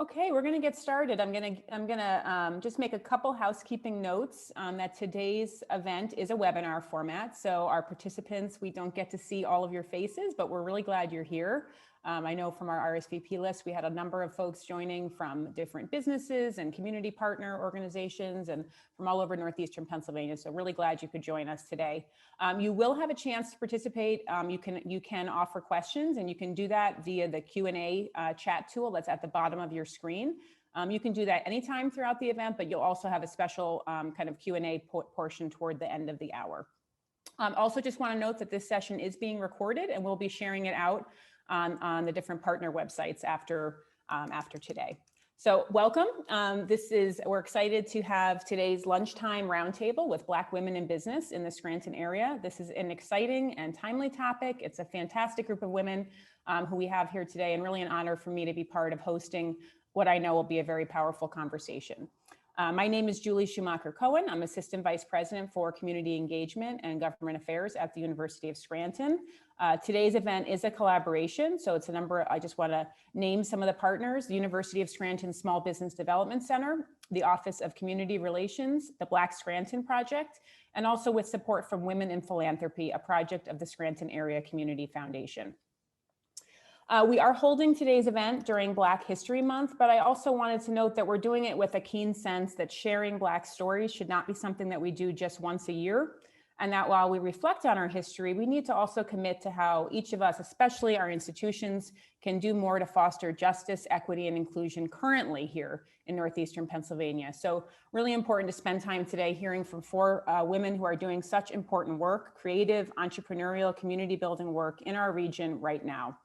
Okay, we're going to get started. I'm going to just make a couple housekeeping notes that today's event is a webinar format. So our participants, we don't get to see all of your faces, but we're really glad you're here. I know from our RSVP list, we had a number of folks joining from different businesses and community partner organizations and from all over Northeastern Pennsylvania. So really glad you could join us today. You will have a chance to participate. You can offer questions, and you can do that via the Q&A chat tool that's at the bottom of your screen. You can do that anytime throughout the event, but you'll also have a special kind of Q&A portion toward the end of the hour. Also just want to note that this session is being recorded, and we'll be sharing it out on the different partner websites after today. So welcome. We're excited to have today's lunchtime roundtable with Black women in business in the Scranton area. This is an exciting and timely topic. It's a fantastic group of women who we have here today, and really an honor for me to be part of hosting what I know will be a very powerful conversation. My name is Julie Schumacher-Cohen. I'm Assistant Vice President for Community Engagement and Government Affairs at the University of Scranton. Today's event is a collaboration, so it's a number. I just want to name some of the partners: the University of Scranton Small Business Development Center, the Office of Community Relations, the Black Scranton Project, and also with support from Women in Philanthropy, a project of the Scranton Area Community Foundation. We are holding today's event during Black History Month, but I also wanted to note that we're doing it with a keen sense that sharing Black stories should not be something that we do just once a year, and that while we reflect on our history, we need to also commit to how each of us, especially our institutions, can do more to foster justice, equity, and inclusion currently here in Northeastern Pennsylvania. So really important to spend time today hearing from four women who are doing such important work, creative, entrepreneurial, community building work in our region right now.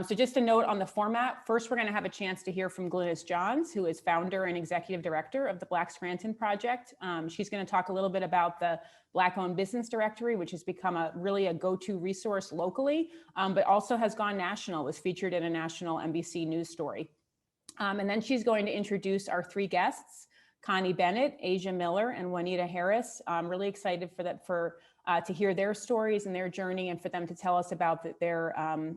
So just a note on the format, first we're going to have a chance to hear from Glynis Johns, who is founder and executive director of the Black Scranton Project. She's going to talk a little bit about the Black-Owned Business Directory, which has become really a go-to resource locally, but also has gone national, was featured in a national NBC news story. And then she's going to introduce our three guests, Koni Bennett, Asia Miller, and Juanita Harris. I'm really excited to hear their stories and their journey, and for them to tell us about their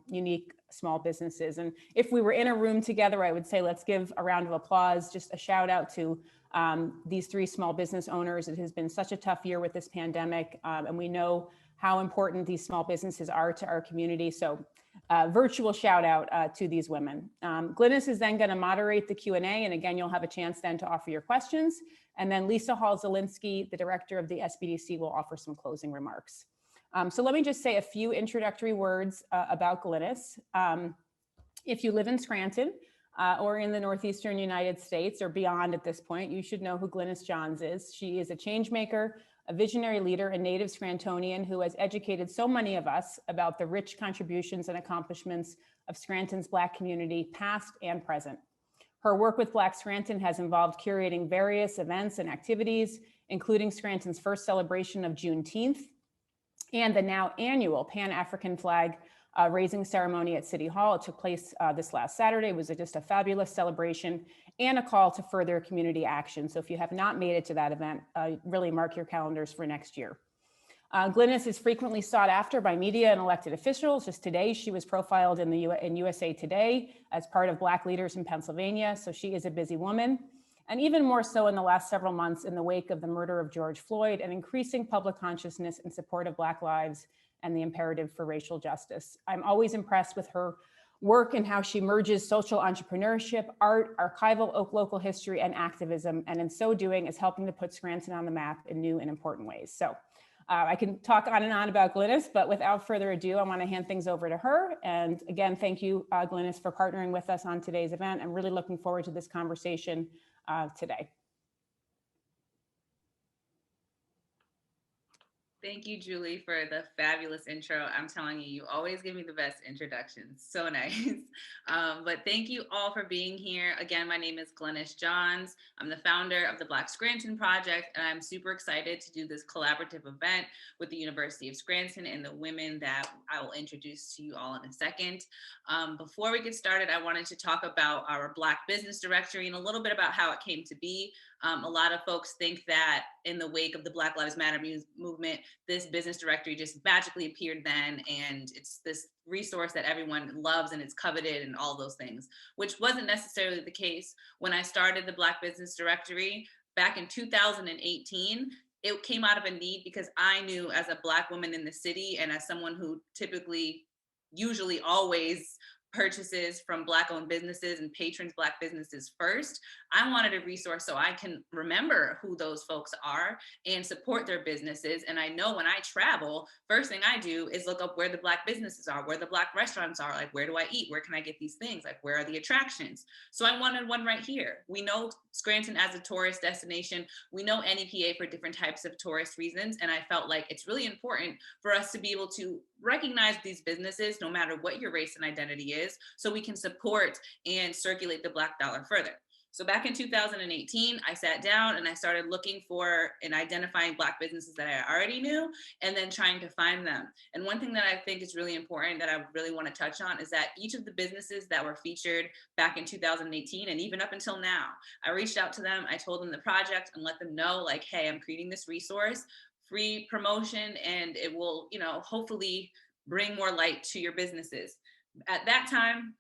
unique small businesses. And if we were in a room together, I would say let's give a round of applause, just a shout out to these three small business owners. It has been such a tough year with this pandemic, and we know how important these small businesses are to our community. So virtual shout out to these women. Glynis is then going to moderate the Q&A, and again, you'll have a chance then to offer your questions. And then Lisa Hall-Zielinski, the director of the SBDC, will offer some closing remarks. So let me just say a few introductory words about Glynis. If you live in Scranton or in the Northeastern United States or beyond at this point, you should know who Glennis Johns is. She is a change maker, a visionary leader, a native Scrantonian who has educated so many of us about the rich contributions and accomplishments of Scranton's Black community, past and present. Her work with Black Scranton has involved curating various events and activities, including Scranton's first celebration of Juneteenth and the now annual Pan-African flag raising ceremony at City Hall. It took place this last Saturday. It was just a fabulous celebration and a call to further community action. So if you have not made it to that event, really mark your calendars for next year. Glynis is frequently sought after by media and elected officials. Just today, she was profiled in USA Today as part of Black leaders in Pennsylvania. So she is a busy woman. And even more so in the last several months in the wake of the murder of George Floyd and increasing public consciousness in support of Black lives and the imperative for racial justice. I'm always impressed with her work and how she merges social entrepreneurship, art, archival local history, and activism, and in so doing is helping to put Scranton on the map in new and important ways. So I can talk on and on about Glynis, but without further ado, I want to hand things over to her. And again, thank you, Glynis, for partnering with us on today's event. I'm really looking forward to this conversation today. Thank you, Julie, for the fabulous intro. I'm telling you, you always give me the best introductions. So nice. But thank you all for being here. Again, my name is Glynis Johns. I'm the founder of the Black Scranton Project, and I'm super excited to do this collaborative event with the University of Scranton and the women that I will introduce to you all in a second. Before we get started, I wanted to talk about our Black Business Directory and a little bit about how it came to be. A lot of folks think that in the wake of the Black Lives Matter movement, this business directory just magically appeared then, and it's this resource that everyone loves and it's coveted and all those things, which wasn't necessarily the case. When I started the Black Business Directory back in 2018, it came out of a need because I knew, as a Black woman in the city and as someone who usually always purchases from Black-owned businesses and patrons Black businesses first, I wanted a resource so I can remember who those folks are and support their businesses. And I know when I travel, first thing I do is look up where the Black businesses are, where the Black restaurants are, like where do I eat, where can I get these things, like where are the attractions. So I wanted one right here. We know Scranton as a tourist destination. We know NEPA for different types of tourist reasons. And I felt like it's really important for us to be able to recognize these businesses, no matter what your race and identity is, so we can support and circulate the Black dollar further. So back in 2018, I sat down and I started looking for and identifying Black businesses that I already knew, and then trying to find them. And one thing that I think is really important that I really want to touch on is that each of the businesses that were featured back in 2018 and even up until now, I reached out to them, I told them the project and let them know, like, hey, I'm creating this resource, free promotion, and it will, hopefully bring more light to your businesses. At that time,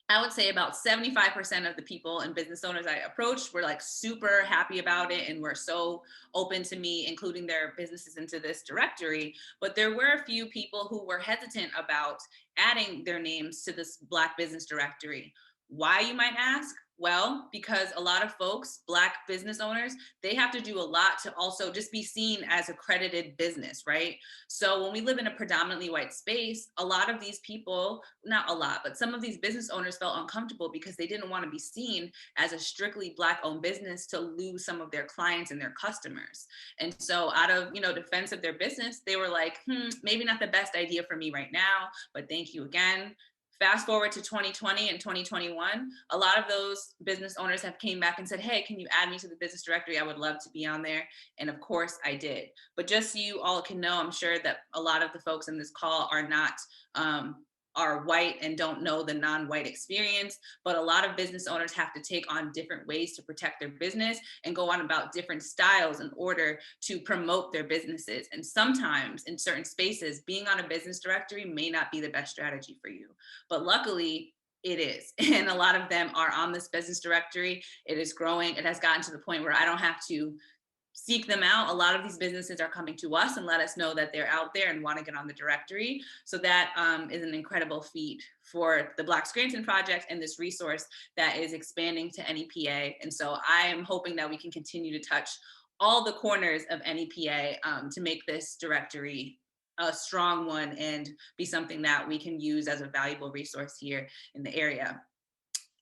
I would say about 75% of the people and business owners I approached were like super happy about it and were so open to me including their businesses into this directory. But there were a few people who were hesitant about adding their names to this Black business directory. Why, you might ask? Well, because a lot of folks, Black business owners, they have to do a lot to also just be seen as accredited business, right? So when we live in a predominantly white space, a lot of these people, not a lot, but some of these business owners felt uncomfortable because they didn't want to be seen as a strictly Black-owned business to lose some of their clients and their customers. And so out of, defense of their business, they were like, maybe not the best idea for me right now, but thank you again. Fast forward to 2020 and 2021, a lot of those business owners have came back and said, hey, can you add me to the business directory? I would love to be on there. And of course I did. But just so you all can know, I'm sure that a lot of the folks in this call are not are white and don't know the non-white experience, but a lot of business owners have to take on different ways to protect their business and go on about different styles in order to promote their businesses. And sometimes in certain spaces, being on a business directory may not be the best strategy for you, but luckily it is. And a lot of them are on this business directory. It is growing. It has gotten to the point where I don't have to seek them out. A lot of these businesses are coming to us and let us know that they're out there and want to get on the directory. So that is an incredible feat for the Black Scranton Project and this resource that is expanding to NEPA. And so I am hoping that we can continue to touch all the corners of NEPA to make this directory a strong one and be something that we can use as a valuable resource here in the area.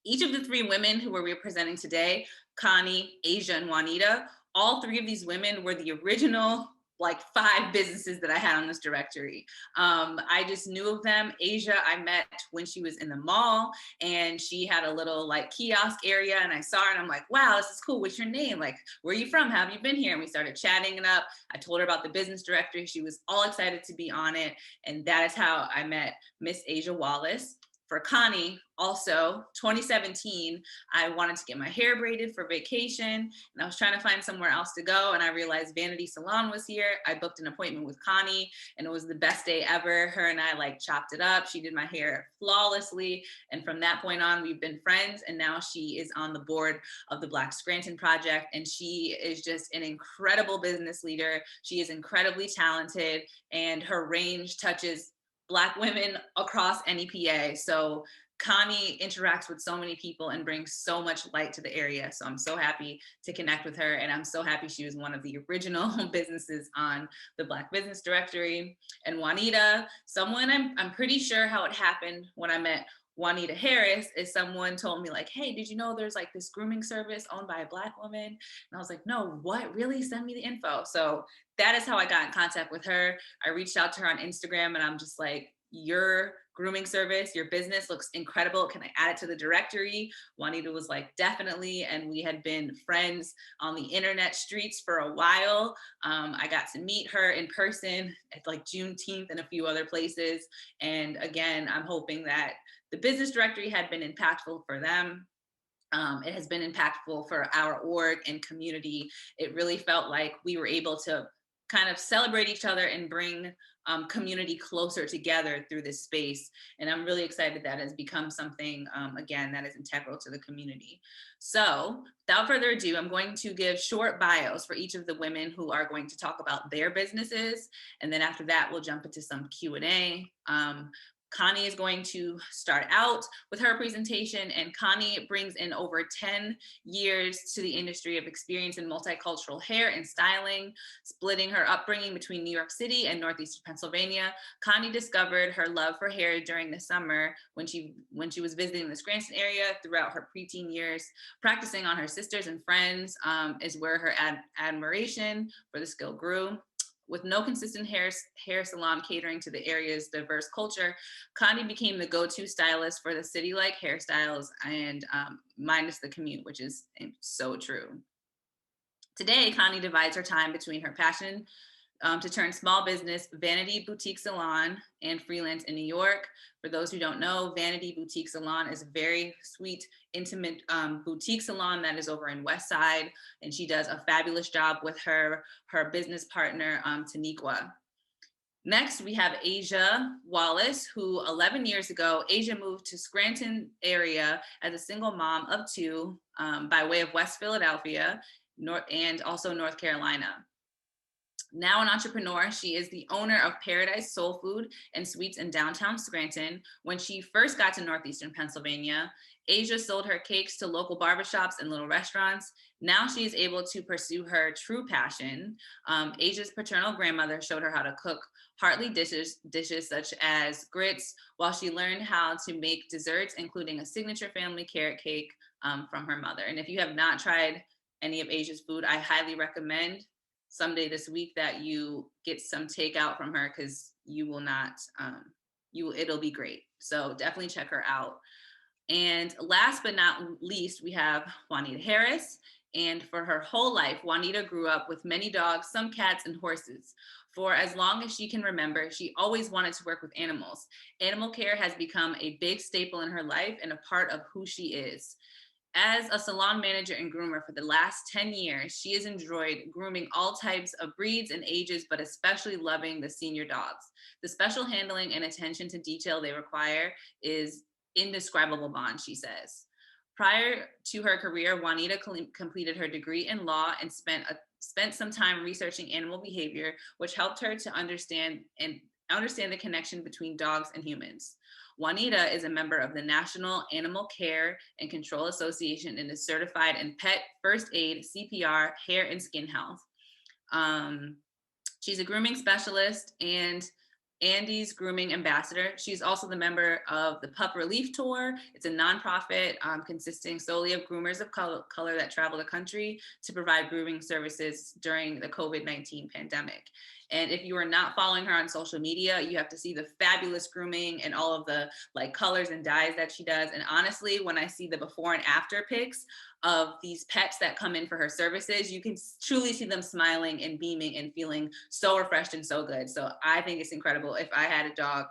Each of the three women who we're representing today, Koni, Asia, and Juanita, all three of these women were the original 5 businesses that I had on this directory. I just knew of them. Asia, I met when she was in the mall and she had a little kiosk area and I saw her and I'm like, wow, this is cool. What's your name? Where are you from? How have you been here? And we started chatting it up. I told her about the business directory. She was all excited to be on it. And that is how I met Miss Asia Wallace. For Koni, also 2017, I wanted to get my hair braided for vacation and I was trying to find somewhere else to go and I realized Vanity Salon was here. I booked an appointment with Koni and it was the best day ever. Her and I chopped it up. She did my hair flawlessly. And from that point on, we've been friends. And now she is on the board of the Black Scranton Project. And she is just an incredible business leader. She is incredibly talented and her range touches Black women across NEPA. So Koni interacts with so many people and brings so much light to the area. So I'm so happy to connect with her. And I'm so happy she was one of the original businesses on the Black Business Directory. And Juanita, someone I'm pretty sure how it happened when I met Juanita Harris is someone told me hey, did you know there's this grooming service owned by a Black woman? And I was like, no, what? Really? Send me the info. So that is how I got in contact with her. I reached out to her on Instagram and I'm just like, your grooming service, your business looks incredible. Can I add it to the directory? Juanita was like, definitely. And we had been friends on the internet streets for a while. I got to meet her in person at Juneteenth and a few other places. And again, I'm hoping that the business directory had been impactful for them. It has been impactful for our org and community. It really felt like we were able to kind of celebrate each other and bring community closer together through this space. And I'm really excited that has become something, again, that is integral to the community. So without further ado, I'm going to give short bios for each of the women who are going to talk about their businesses. And then after that, we'll jump into some Q&A. Koni is going to start out with her presentation, and Koni brings in over 10 years to the industry of experience in multicultural hair and styling, splitting her upbringing between New York City and Northeastern Pennsylvania. Koni discovered her love for hair during the summer when she was visiting the Scranton area throughout her preteen years. Practicing on her sisters and friends is where her admiration for the skill grew. With no consistent hair salon catering to the area's diverse culture, Koni became the go-to stylist for the city-like hairstyles and minus the commute, which is so true. Today, Koni divides her time between her passion to turn small business Vanity Boutique Salon and freelance in New York. For those who don't know, Vanity Boutique Salon is a very sweet, intimate boutique salon that is over in West Side, and she does a fabulous job with her business partner, Taniqua. Next, we have Asia Wallace, who 11 years ago, Asia moved to Scranton area as a single mom of two by way of West Philadelphia and also North Carolina. Now an entrepreneur, she is the owner of Paradise Soulfood and Sweets in downtown Scranton. When she first got to Northeastern Pennsylvania, Asia sold her cakes to local barbershops and little restaurants. Now she is able to pursue her true passion. Asia's paternal grandmother showed her how to cook hearty dishes such as grits, while she learned how to make desserts, including a signature family carrot cake from her mother. And if you have not tried any of Asia's food, I highly recommend someday this week that you get some takeout from her, because you will not, it'll be great. So definitely check her out. And last but not least, we have Juanita Harris. And for her whole life, Juanita grew up with many dogs, some cats, and horses. For as long as she can remember, she always wanted to work with animals. Animal care has become a big staple in her life and a part of who she is. As a salon manager and groomer for the last 10 years, she has enjoyed grooming all types of breeds and ages, but especially loving the senior dogs. The special handling and attention to detail they require is indescribable bond, she says. Prior to her career, Juanita completed her degree in law and spent some time researching animal behavior, which helped her to understand the connection between dogs and humans. Juanita is a member of the National Animal Care and Control Association and is certified in pet first aid, CPR, hair and skin health. She's a grooming specialist and Andy's grooming ambassador. She's also the member of the Pup Relief Tour. It's a nonprofit consisting solely of groomers of color that travel the country to provide grooming services during the COVID-19 pandemic. And if you are not following her on social media, you have to see the fabulous grooming and all of the colors and dyes that she does. And honestly, when I see the before and after pics of these pets that come in for her services, you can truly see them smiling and beaming and feeling so refreshed and so good. So I think it's incredible. If I had a dog,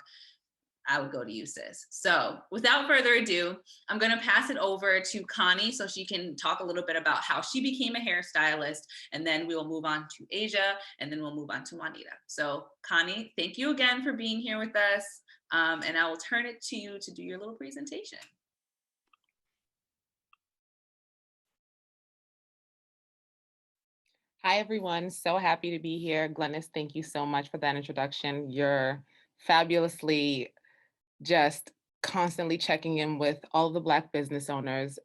I would go to you, sis. So without further ado, I'm going to pass it over to Koni so she can talk a little bit about how she became a hairstylist, and then we will move on to Asia, and then we'll move on to Juanita. So Koni, thank you again for being here with us, and I will turn it to you to do your little presentation. Hi, everyone. So happy to be here. Glennis, thank you so much for that introduction. You're fabulously just constantly checking in with all the Black business owners.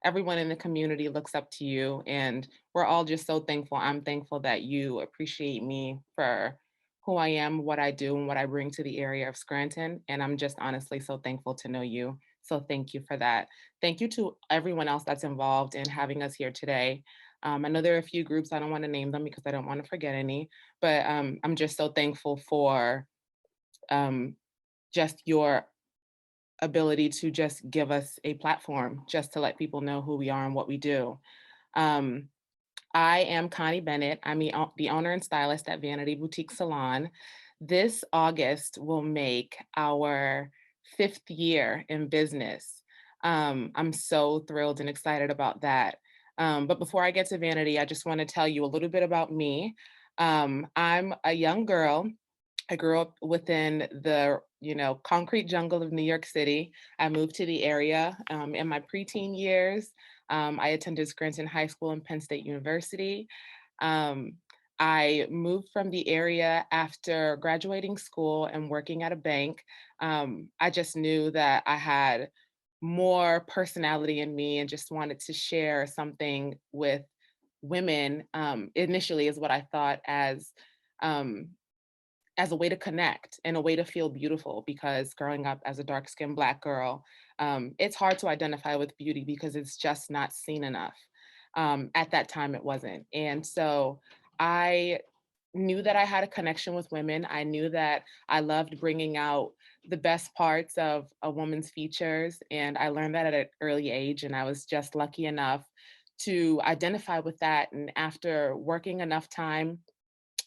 Everyone in the community looks up to you, and we're all just so thankful. I'm thankful that you appreciate me for who I am, what I do, and what I bring to the area of Scranton. And I'm just honestly so thankful to know you. So thank you for that. Thank you to everyone else that's involved in having us here today. I know there are a few groups, I don't want to name them because I don't want to forget any, but I'm just so thankful for just your ability to just give us a platform just to let people know who we are and what we do. I am Koni Bennett. I'm the owner and stylist at Vanity Boutique Salon. This August will make our 5th year in business. I'm so thrilled and excited about that. But before I get to Vanity, I just want to tell you a little bit about me. I'm a young girl. I grew up within the, concrete jungle of New York City. I moved to the area in my preteen years. I attended Scranton High School and Penn State University. Um, I moved from the area after graduating school and working at a bank. I just knew that I had more personality in me and just wanted to share something with women. Initially, is what I thought um, as a way to connect and a way to feel beautiful, because growing up as a dark skinned Black girl, it's hard to identify with beauty because it's just not seen enough. At that time, it wasn't. And so I knew that I had a connection with women. I knew that I loved bringing out the best parts of a woman's features. And I learned that at an early age. And I was just lucky enough to identify with that. And after working enough time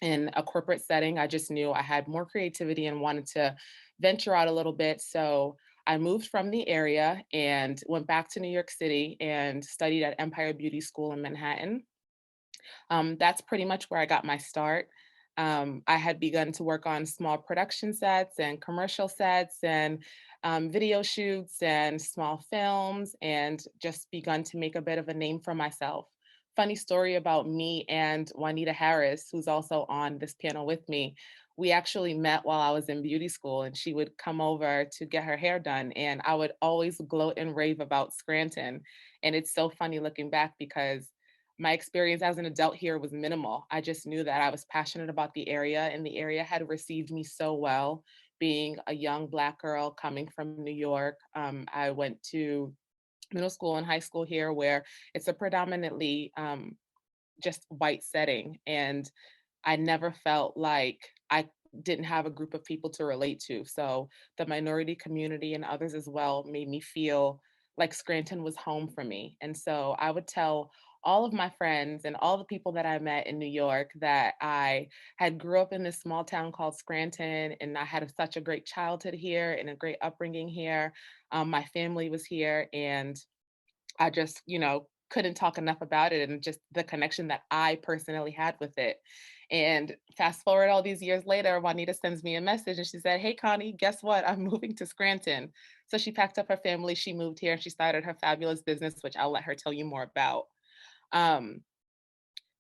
in a corporate setting, I just knew I had more creativity and wanted to venture out a little bit. So I moved from the area and went back to New York City and studied at Empire Beauty School in Manhattan. That's pretty much where I got my start. I had begun to work on small production sets and commercial sets and video shoots and small films, and just begun to make a bit of a name for myself. Funny story about me and Juanita Harris, who's also on this panel with me. We actually met while I was in beauty school, and she would come over to get her hair done. And I would always gloat and rave about Scranton. And it's so funny looking back because my experience as an adult here was minimal. I just knew that I was passionate about the area, and the area had received me so well. Being a young Black girl coming from New York, I went to middle school and high school here, where it's a predominantly just white setting. And I never felt like I didn't have a group of people to relate to. So the minority community and others as well made me feel like Scranton was home for me. And so I would tell all of my friends and all the people that I met in New York that I had grew up in this small town called Scranton, and I had such a great childhood here and a great upbringing here. My family was here, and I just, couldn't talk enough about it, and just the connection that I personally had with it. And fast forward all these years later, Juanita sends me a message and she said, "Hey, Connie, guess what? I'm moving to Scranton." So she packed up her family, she moved here, and she started her fabulous business, which I'll let her tell you more about. Um,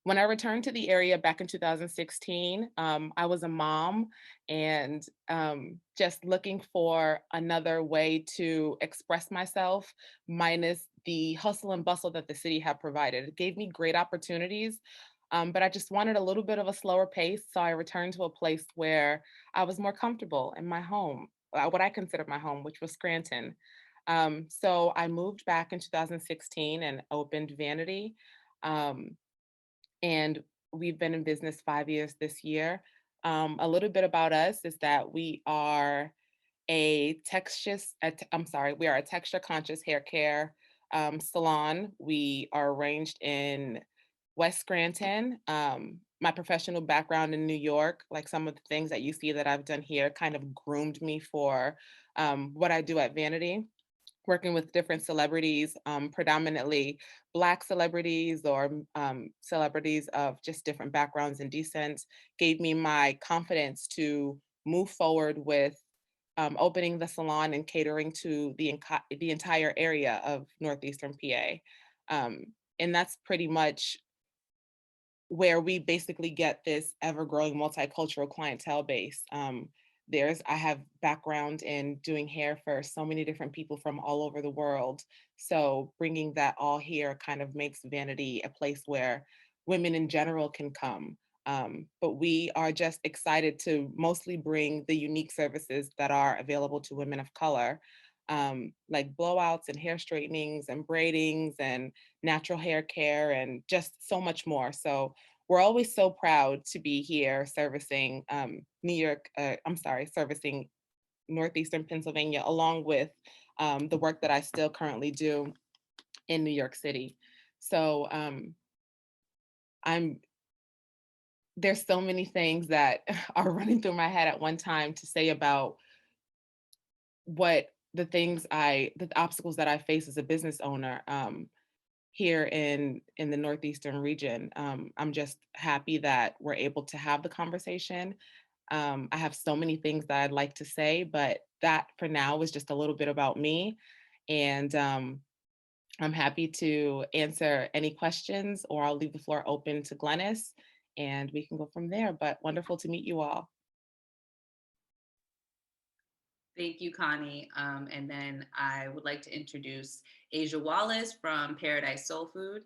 when I returned to the area back in 2016, I was a mom and just looking for another way to express myself, minus the hustle and bustle that the city had provided. It gave me great opportunities, but I just wanted a little bit of a slower pace. So I returned to a place where I was more comfortable in my home, what I consider my home, which was Scranton. So I moved back in 2016 and opened Vanity. Um, and we've been in business 5 years this year. A little bit about us is that we are we are a texture conscious hair care salon. We are arranged in West Scranton. My professional background in New York, like some of the things that you see that I've done here, kind of groomed me for what I do at Vanity, working with different celebrities, predominantly Black celebrities or celebrities of just different backgrounds and descents, gave me my confidence to move forward with opening the salon and catering to the entire area of Northeastern PA. Um, and that's pretty much where we basically get this ever-growing multicultural clientele base. I have background in doing hair for so many different people from all over the world. So bringing that all here kind of makes Vanity a place where women in general can come. But we are just excited to mostly bring the unique services that are available to women of color, like blowouts and hair straightenings and braidings and natural hair care and just so much more. So we're always so proud to be here servicing servicing Northeastern Pennsylvania, along with the work that I still currently do in New York City. So I'm there's so many things that are running through my head at one time to say about what the obstacles that I face as a business owner here in the Northeastern region. I'm just happy that we're able to have the conversation. I have so many things that I'd like to say, but that for now was just a little bit about me. And I'm happy to answer any questions, or I'll leave the floor open to Glynis and we can go from there. But wonderful to meet you all. Thank you, Koni. And then I would like to introduce Asia Wallace from Paradise Soulfood.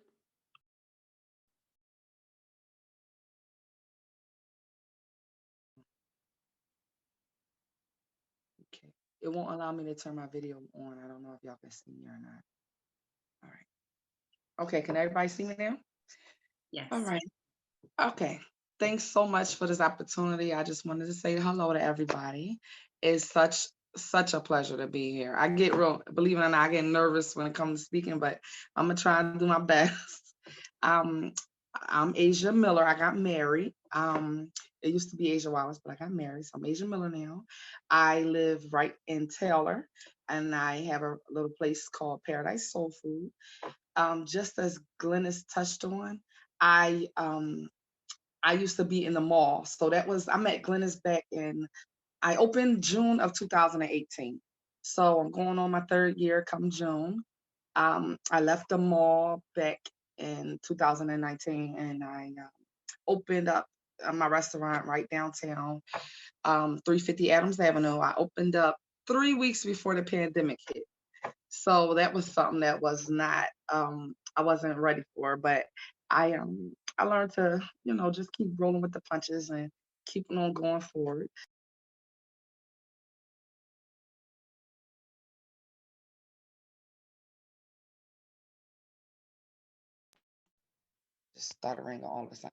Okay. It won't allow me to turn my video on. I don't know if y'all can see me or not. All right. Okay, can everybody see me now? Yes. All right. Okay. Thanks so much for this opportunity. I just wanted to say hello to everybody. It's such a pleasure to be here. I get believe it or not, I get nervous when it comes to speaking, but I'm gonna try and do my best. I'm Asia Miller. I got married. It used to be Asia Wallace, but I got married, so I'm Asia Miller now. I live right in Taylor, and I have a little place called Paradise Soul Food. Just as Glynis touched on, I used to be in the mall. So I met Glynis back I opened June of 2018. So I'm going on my third year come June. I left the mall back in 2019 and I opened up my restaurant right downtown, 350 Adams Avenue. I opened up 3 weeks before the pandemic hit. So that was something that was not, I wasn't ready for, but I learned to, just keep rolling with the punches and keeping on going forward. Just stuttering all of a sudden.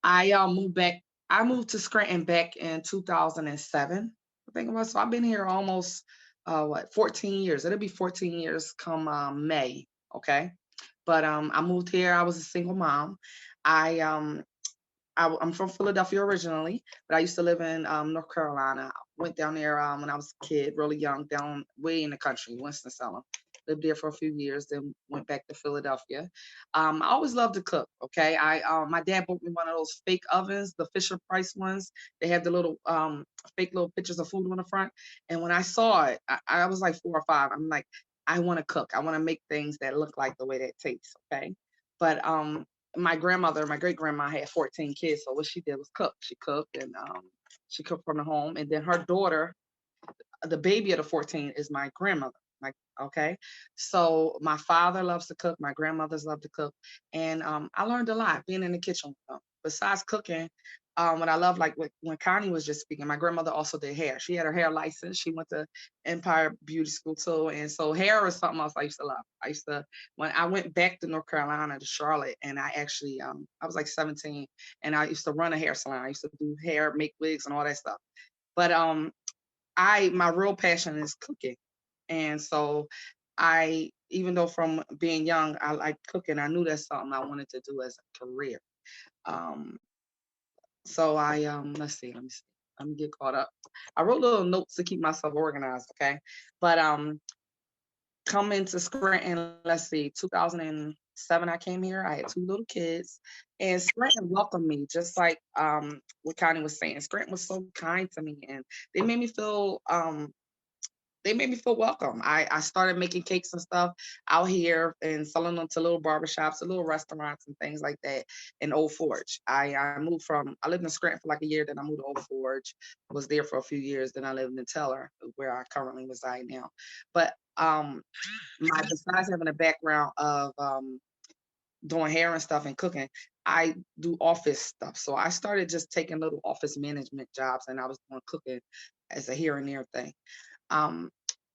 I moved to Scranton back in 2007. I think it was. So I've been here almost 14 years. It'll be 14 years come May. Okay. But I moved here. I was a single mom. I I'm from Philadelphia originally, but I used to live in North Carolina. Went down there when I was a kid, really young, down way in the country, Winston-Salem. Lived there for a few years, then went back to Philadelphia. I always loved to cook. Okay, my dad bought me one of those fake ovens, the Fisher Price ones. They have the little fake little pictures of food on the front. And when I saw it, I was like 4 or 5. I'm like, I want to cook. I want to make things that look like the way that tastes. Okay, but my grandmother, my great grandma had 14 kids. So what she did was cook. She cooked and she cooked from the home. And then her daughter, the baby of the 14, is my grandmother. Like, okay. So my father loves to cook. My grandmothers love to cook. And I learned a lot being in the kitchen with them. Besides cooking, what I love, like when Koni was just speaking, my grandmother also did hair. She had her hair license. She went to Empire Beauty School too. And so hair is something else I used to love. When I went back to North Carolina to Charlotte, and I actually, I was like 17, and I used to run a hair salon. I used to do hair, make wigs and all that stuff. But my real passion is cooking. And so even though from being young, I like cooking, I knew that's something I wanted to do as a career. Um, so let's see, let me get caught up. I wrote little notes to keep myself organized, okay? But coming to Scranton, let's see, 2007, I came here. I had 2 little kids, and Scranton welcomed me, just like what Koni was saying. Scranton was so kind to me, and they made me feel welcome. I started making cakes and stuff out here and selling them to little barbershops, and little restaurants and things like that in Old Forge. I lived in Scranton for like a year, then I moved to Old Forge, was there for a few years, then I lived in Teller, where I currently reside now. But besides having a background of doing hair and stuff and cooking, I do office stuff. So I started just taking little office management jobs, and I was doing cooking as a here and there thing.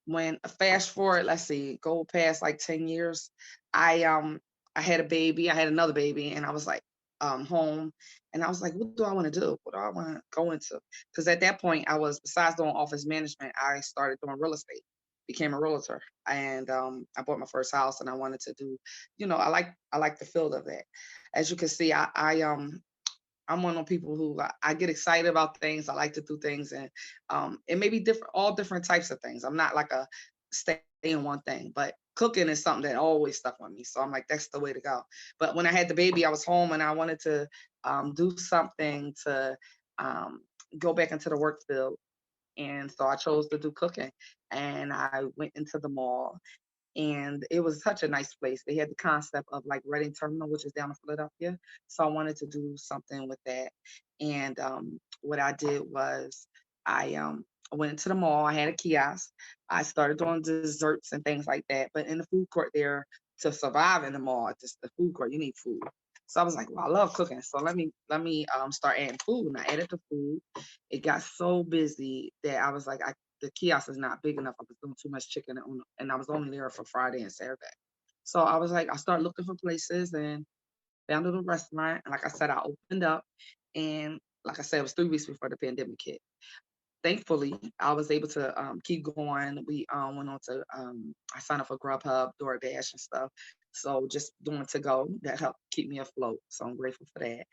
When fast forward, let's see, go past like 10 years, I had a baby, I had another baby, and I was like home, and I was like, what do I want to do? What do I want to go into? Because at that point, besides doing office management, I started doing real estate, became a realtor, and I bought my first house, and I wanted to do, I like the field of that. As you can see, I'm one of those people who I get excited about things. I like to do things, and it may be different, all different types of things. I'm not like a stay in one thing, but cooking is something that always stuck with me. So I'm like, that's the way to go. But when I had the baby, I was home and I wanted to do something to um, go back into the work field. And so I chose to do cooking, and I went into the mall, and it was such a nice place. They had the concept of like Reading Terminal, which is down in Philadelphia. So I wanted to do something with that. And what I did was I went into the mall. I had a kiosk. I started doing desserts and things like that. But in the food court there, to survive in the mall, just the food court, you need food. So I was like, well, I love cooking. So let me start adding food. And I added the food. It got so busy that I was like, the kiosk is not big enough. I was doing too much chicken and I was only there for Friday and Saturday. So I was like, I started looking for places and found a little restaurant. And like I said, I opened up, and like I said, it was 3 weeks before the pandemic hit. Thankfully, I was able to keep going. We went on to, I signed up for Grubhub, DoorDash, and stuff. So just doing to go, that helped keep me afloat. So I'm grateful for that.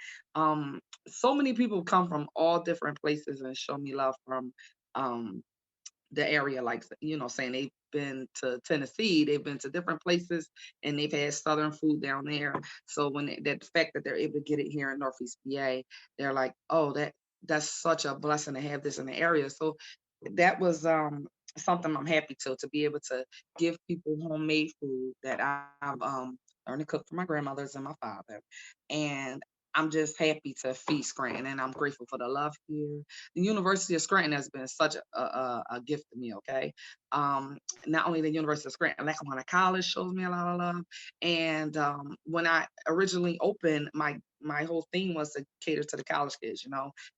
So many people come from all different places and show me love from um, the area, like, saying they've been to Tennessee, they've been to different places, and they've had Southern food down there. So when that fact that they're able to get it here in Northeast PA, they're like, oh, that's such a blessing to have this in the area. So that was something I'm happy to be able to give people homemade food that I've learned to cook for my grandmothers and my father. And I'm just happy to feed Scranton, and I'm grateful for the love here. The University of Scranton has been such a gift to me, okay? Not only the University of Scranton, Lackawanna College shows me a lot of love. And when I originally opened, my whole thing was to cater to the college kids,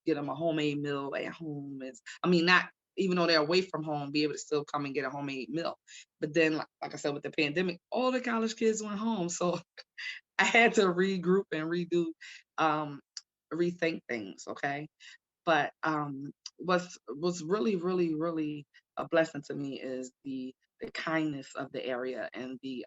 get them a homemade meal at home. I mean, not even though they're away from home, be able to still come and get a homemade meal. But then, like I said, with the pandemic, all the college kids went home. So I had to regroup and um, rethink things, okay? But what's really, really, really a blessing to me is the kindness of the area and the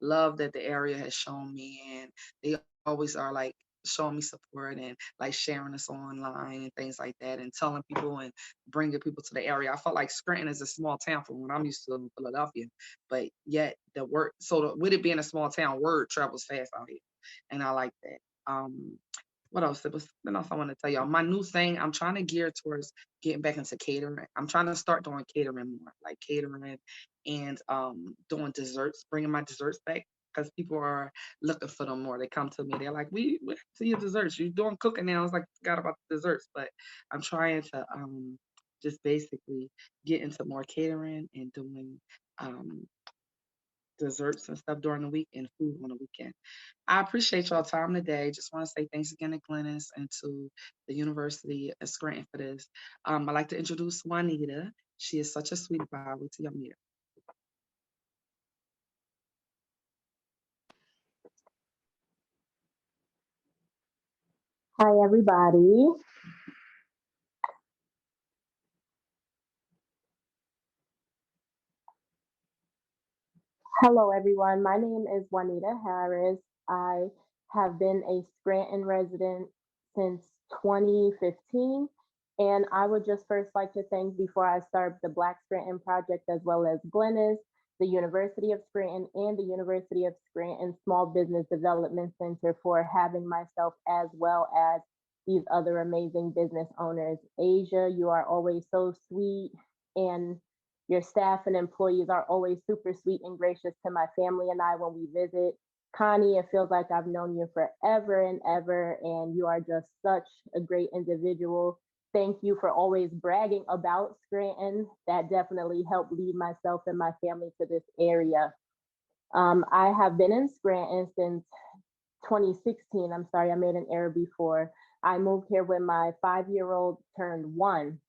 love that the area has shown me, and they always are like showing me support and like sharing us online and things like that, and telling people and bringing people to the area. I felt like Scranton is a small town from what I'm used to in Philadelphia, but yet with it being a small town, word travels fast out here, and I like that. What else? What else I want to tell y'all? My new thing, I'm trying to gear towards getting back into catering. I'm trying to start doing catering more, like catering and doing desserts, bringing my desserts back because people are looking for them more. They come to me, they're like, we see your desserts. You're doing cooking now. I was like, forgot about the desserts, but I'm trying to just basically get into more catering and doing um desserts and stuff during the week and food on the weekend. I appreciate y'all time today. Just want to say thanks again to Glynis and to the University of Scranton for this. I'd like to introduce Juanita. She is such a sweet pie. Wait till y'all meet her. Hi, everybody. Hello, everyone. My name is Juanita Harris. I have been a Scranton resident since 2015. And I would just first like to thank, before I start, the Black Scranton Project, as well as Glennis, the University of Scranton, and the University of Scranton Small Business Development Center for having myself, as well as these other amazing business owners. Asia, you are always so sweet, and your staff and employees are always super sweet and gracious to my family and I when we visit. Koni, it feels like I've known you forever and ever, and you are just such a great individual. Thank you for always bragging about Scranton. That definitely helped lead myself and my family to this area. I have been in Scranton since 2016. I'm sorry, I made an error before. I moved here when my 5-year-old turned 1.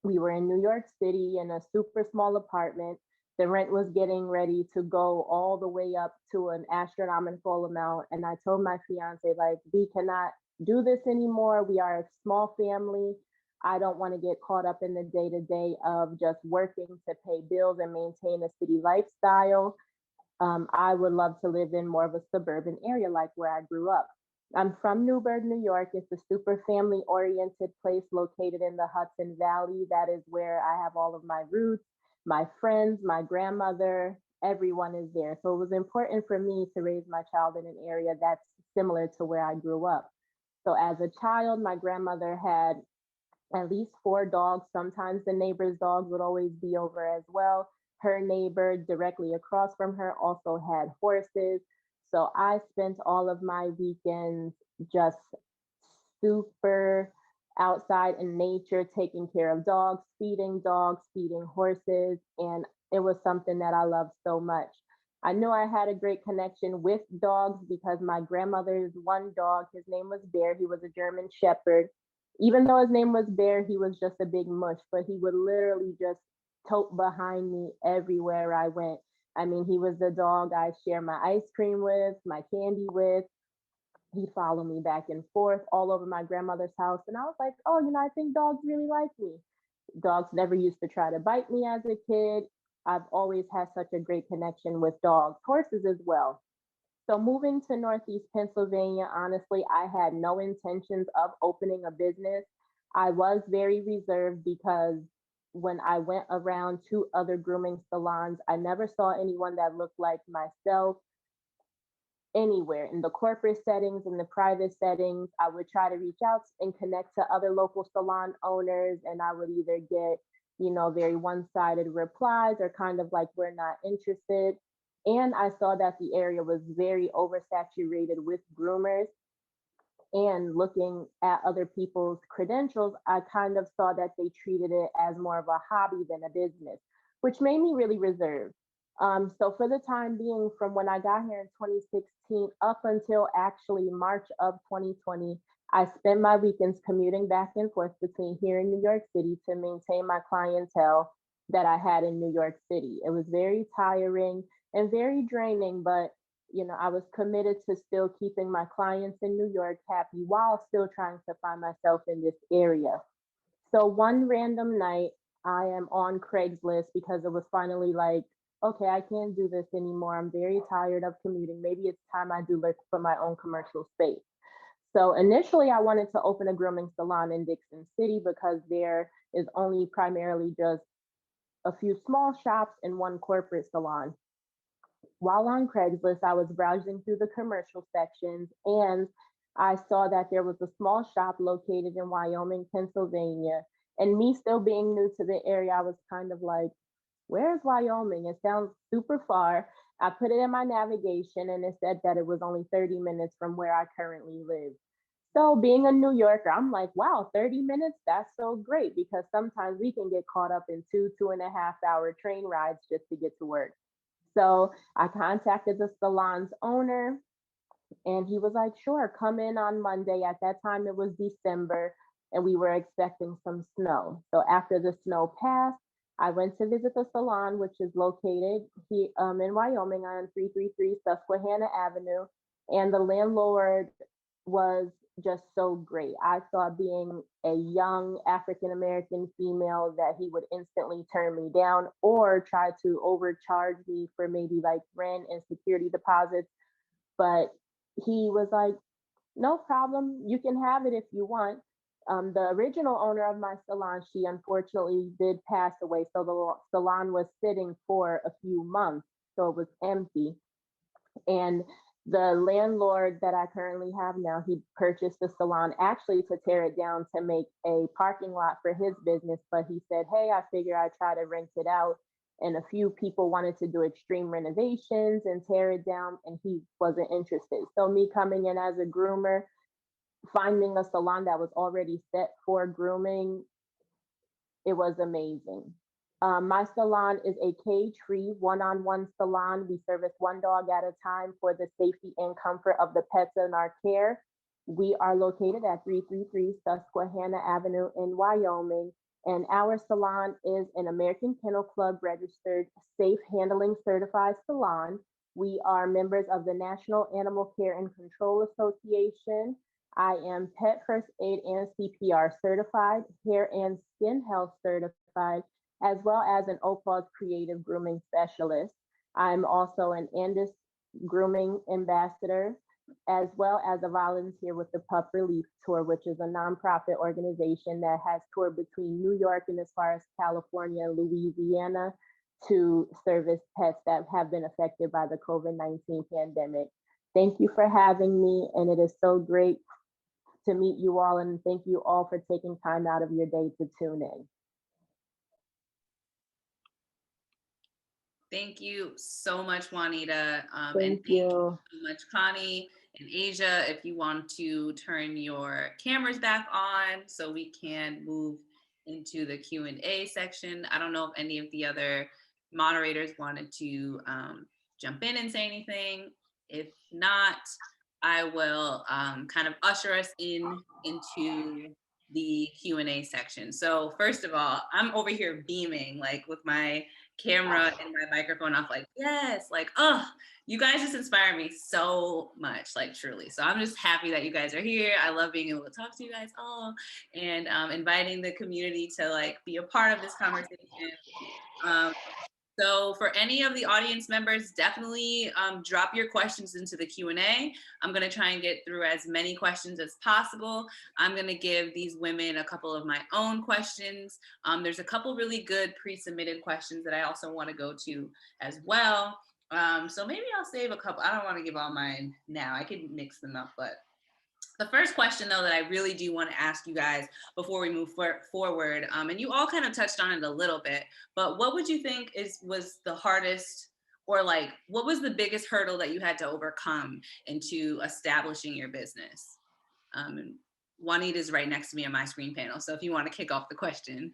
We were in New York City in a super small apartment. The rent was getting ready to go all the way up to an astronomical amount. And I told my fiance, like, we cannot do this anymore. We are a small family. I don't want to get caught up in the day to day of just working to pay bills and maintain a city lifestyle. I would love to live in more of a suburban area like where I grew up. I'm from Newburgh, New York. It's a super family oriented place located in the Hudson Valley. That is where I have all of my roots, my friends, my grandmother, everyone is there. So it was important for me to raise my child in an area that's similar to where I grew up. So as a child, my grandmother had at least 4 dogs. Sometimes the neighbor's dogs would always be over as well. Her neighbor directly across from her also had horses. So I spent all of my weekends just super outside in nature, taking care of dogs, feeding horses. And it was something that I loved so much. I knew I had a great connection with dogs because my grandmother's one dog, his name was Bear. He was a German Shepherd. Even though his name was Bear, he was just a big mush, but he would literally just tote behind me everywhere I went. I mean, he was the dog I share my ice cream with, my candy with. He'd follow me back and forth all over my grandmother's house. And I was like, oh, I think dogs really like me. Dogs never used to try to bite me as a kid. I've always had such a great connection with dogs, horses as well. So moving to Northeast Pennsylvania, honestly, I had no intentions of opening a business. I was very reserved because when I went around 2 other grooming salons, I never saw anyone that looked like myself anywhere in the corporate settings, in the private settings. I would try to reach out and connect to other local salon owners, and I would either get, very one sided replies or kind of like, we're not interested. And I saw that the area was very oversaturated with groomers. And looking at other people's credentials, I kind of saw that they treated it as more of a hobby than a business, which made me really reserved. So for the time being, from when I got here in 2016 up until actually March of 2020, I spent my weekends commuting back and forth between here in New York City to maintain my clientele that I had in New York City. It was very tiring and very draining, but I was committed to still keeping my clients in New York happy while still trying to find myself in this area. So one random night, I am on Craigslist because it was finally like, okay, I can't do this anymore. I'm very tired of commuting. Maybe it's time I do look for my own commercial space. So initially, I wanted to open a grooming salon in Dixon City because there is only primarily just a few small shops and one corporate salon. While on Craigslist, I was browsing through the commercial sections and I saw that there was a small shop located in Wyoming, Pennsylvania. And me still being new to the area, I was kind of like, where's Wyoming? It sounds super far. I put it in my navigation and it said that it was only 30 minutes from where I currently live. So being a New Yorker, I'm like, wow, 30 minutes, that's so great because sometimes we can get caught up in 2.5 hour train rides just to get to work. So I contacted the salon's owner and he was like, sure, come in on Monday. At that time, it was December and we were expecting some snow. So after the snow passed, I went to visit the salon, which is located here in Wyoming on 333 Susquehanna Avenue. And the landlord was just so great. I thought being a young African American female that he would instantly turn me down or try to overcharge me for maybe like rent and security deposits. But he was like, no problem, you can have it if you want. The original owner of my salon, she unfortunately did pass away. So the salon was sitting for a few months. So it was empty. And the landlord that I currently have now, he purchased the salon actually to tear it down to make a parking lot for his business. But he said, hey, I figure I'd try to rent it out. And a few people wanted to do extreme renovations and tear it down, and he wasn't interested. So me coming in as a groomer, finding a salon that was already set for grooming, it was amazing. My salon is a cage-free, one-on-one salon. We service one dog at a time for the safety and comfort of the pets in our care. We are located at 333 Susquehanna Avenue in Wyoming, and our salon is an American Kennel Club registered, safe handling certified salon. We are members of the National Animal Care and Control Association. I am pet first aid and CPR certified, hair and skin health certified, as well as an OPAWS creative grooming specialist. I'm also an Andis grooming ambassador. as well as a volunteer with the Pup Relief Tour, which is a nonprofit organization that has toured between New York and as far as California and Louisiana to service pets that have been affected by the COVID-19 pandemic. Thank you for having me, and it is so great to meet you all, and thank you all for taking time out of your day to tune in. Thank you so much, Juanita. And Thank you. so much, Koni and Asia. If you want to turn your cameras back on so we can move into the Q&A section. I don't know if any of the other moderators wanted to jump in and say anything. If not, I will kind of usher us into the Q&A section. So first of all, I'm over here beaming, like with my camera and my microphone off, like, yes, like, oh, you guys just inspire me so much, like, truly. So I'm just happy that you guys are here. I love being able to talk to you guys all, and inviting the community to like be a part of this conversation. So for any of the audience members, definitely drop your questions into the Q&A. I'm gonna try and get through as many questions as possible. I'm gonna give these women a couple of my own questions. There's a couple really good pre-submitted questions that I also wanna go to as well. So maybe I'll save a couple. I don't wanna give all mine now. I can mix them up, but the first question, though, that I really do want to ask you guys before we move forward, and you all kind of touched on it a little bit, but what would you think was the hardest, or like, what was the biggest hurdle that you had to overcome into establishing your business? And Juanita's right next to me on my screen panel, so if you want to kick off the question.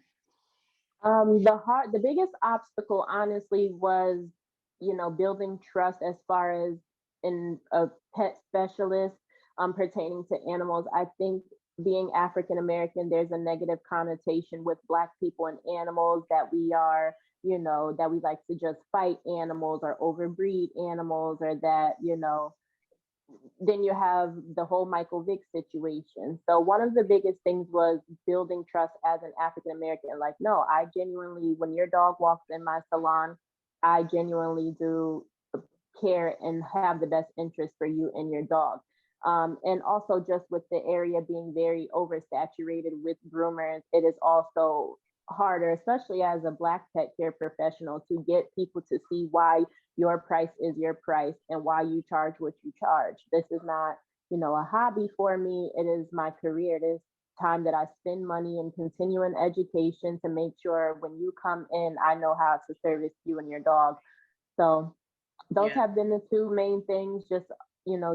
The biggest obstacle, honestly, was, building trust as far as in a pet specialist. Pertaining to animals. I think being African American, there's a negative connotation with Black people and animals, that we are, that we like to just fight animals or overbreed animals, or that, then you have the whole Michael Vick situation. So one of the biggest things was building trust as an African American. Like, no, I genuinely, when your dog walks in my salon, I genuinely do care and have the best interest for you and your dog. And also just with the area being very oversaturated with groomers, it is also harder, especially as a Black pet care professional, to get people to see why your price is your price and why you charge what you charge. This is not, a hobby for me. It is my career. It is time that I spend money in continuing education to make sure when you come in, I know how to service you and your dog. So those have been the two main things, just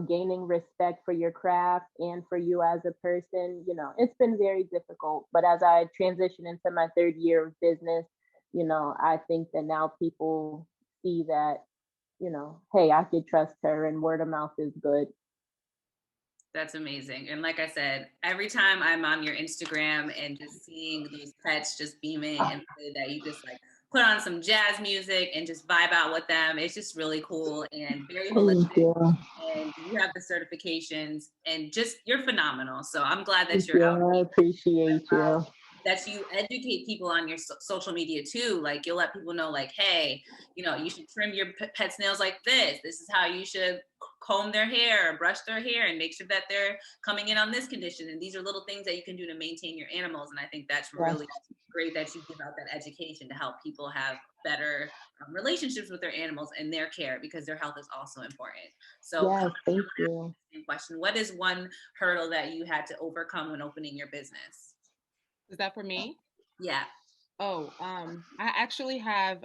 gaining respect for your craft and for you as a person. It's been very difficult, but as I transition into my third year of business, I think that now people see that, hey, I could trust her, and word of mouth is good. That's amazing. And like I said, every time I'm on your Instagram and just seeing those pets just beaming, and that you just like put on some jazz music and just vibe out with them, it's just really cool and very holistic. And you have the certifications, and just, you're phenomenal. So I'm glad that you're out. I appreciate you. That you educate people on your social media too. Like, you'll let people know, like, hey, you should trim your pet's nails like this. This is how you should comb their hair or brush their hair, and make sure that they're coming in on this condition. And these are little things that you can do to maintain your animals. And I think that's really great that you give out that education to help people have better relationships with their animals and their care, because their health is also important. So thank you. Question: what is one hurdle that you had to overcome when opening your business? Is that for me? Yeah. Oh, I actually have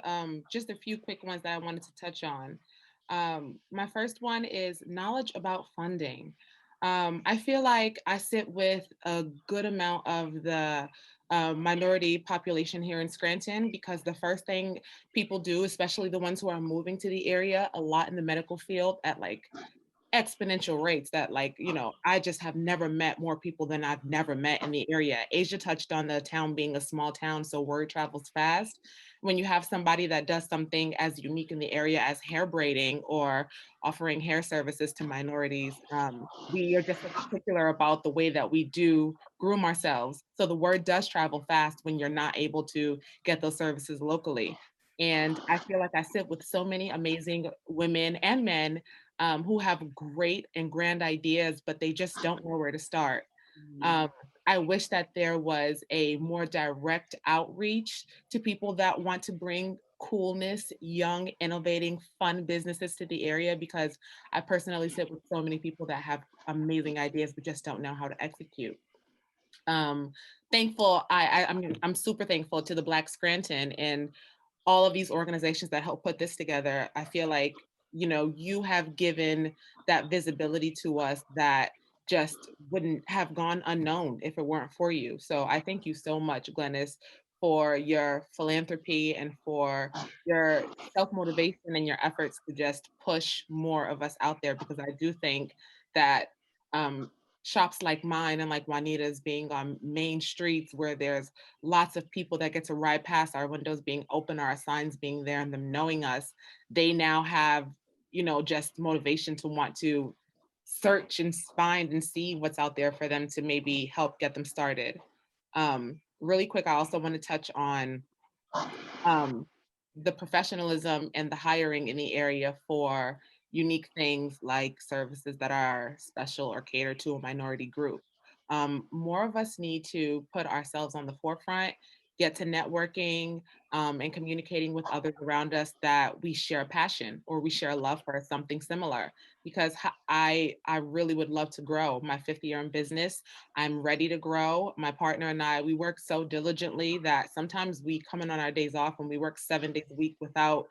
just a few quick ones that I wanted to touch on. My first one is knowledge about funding. I feel like I sit with a good amount of the minority population here in Scranton, because the first thing people do, especially the ones who are moving to the area, a lot in the medical field at like exponential rates, that like, I just have never met more people than I've never met in the area. Asia touched on the town being a small town, so word travels fast. When you have somebody that does something as unique in the area as hair braiding or offering hair services to minorities, we are just particular about the way that we do groom ourselves. So the word does travel fast when you're not able to get those services locally. And I feel like I sit with so many amazing women and men who have great and grand ideas, but they just don't know where to start. I wish that there was a more direct outreach to people that want to bring coolness, young, innovating, fun businesses to the area, because I personally sit with so many people that have amazing ideas but just don't know how to execute. Thankful, I'm super thankful to the Black Scranton and all of these organizations that help put this together. I feel like, you know, you have given that visibility to us that just wouldn't have gone unknown if it weren't for you. So I thank you so much, Glennis, for your philanthropy and for your self-motivation and your efforts to just push more of us out there, because I do think that shops like mine and like Juanita's being on main streets where there's lots of people that get to ride past our windows being open, our signs being there, and them knowing us, they now have, you know, just motivation to want to search and find and see what's out there for them to maybe help get them started. Really quick, I also want to touch on the professionalism and the hiring in the area for unique things like services that are special or catered to a minority group. More of us need to put ourselves on the forefront, get to networking and communicating with others around us that we share a passion or we share a love for something similar. Because I really would love to grow my 5th year in business. I'm ready to grow. My partner and I, we work so diligently that sometimes we come in on our days off and we work 7 days a week without,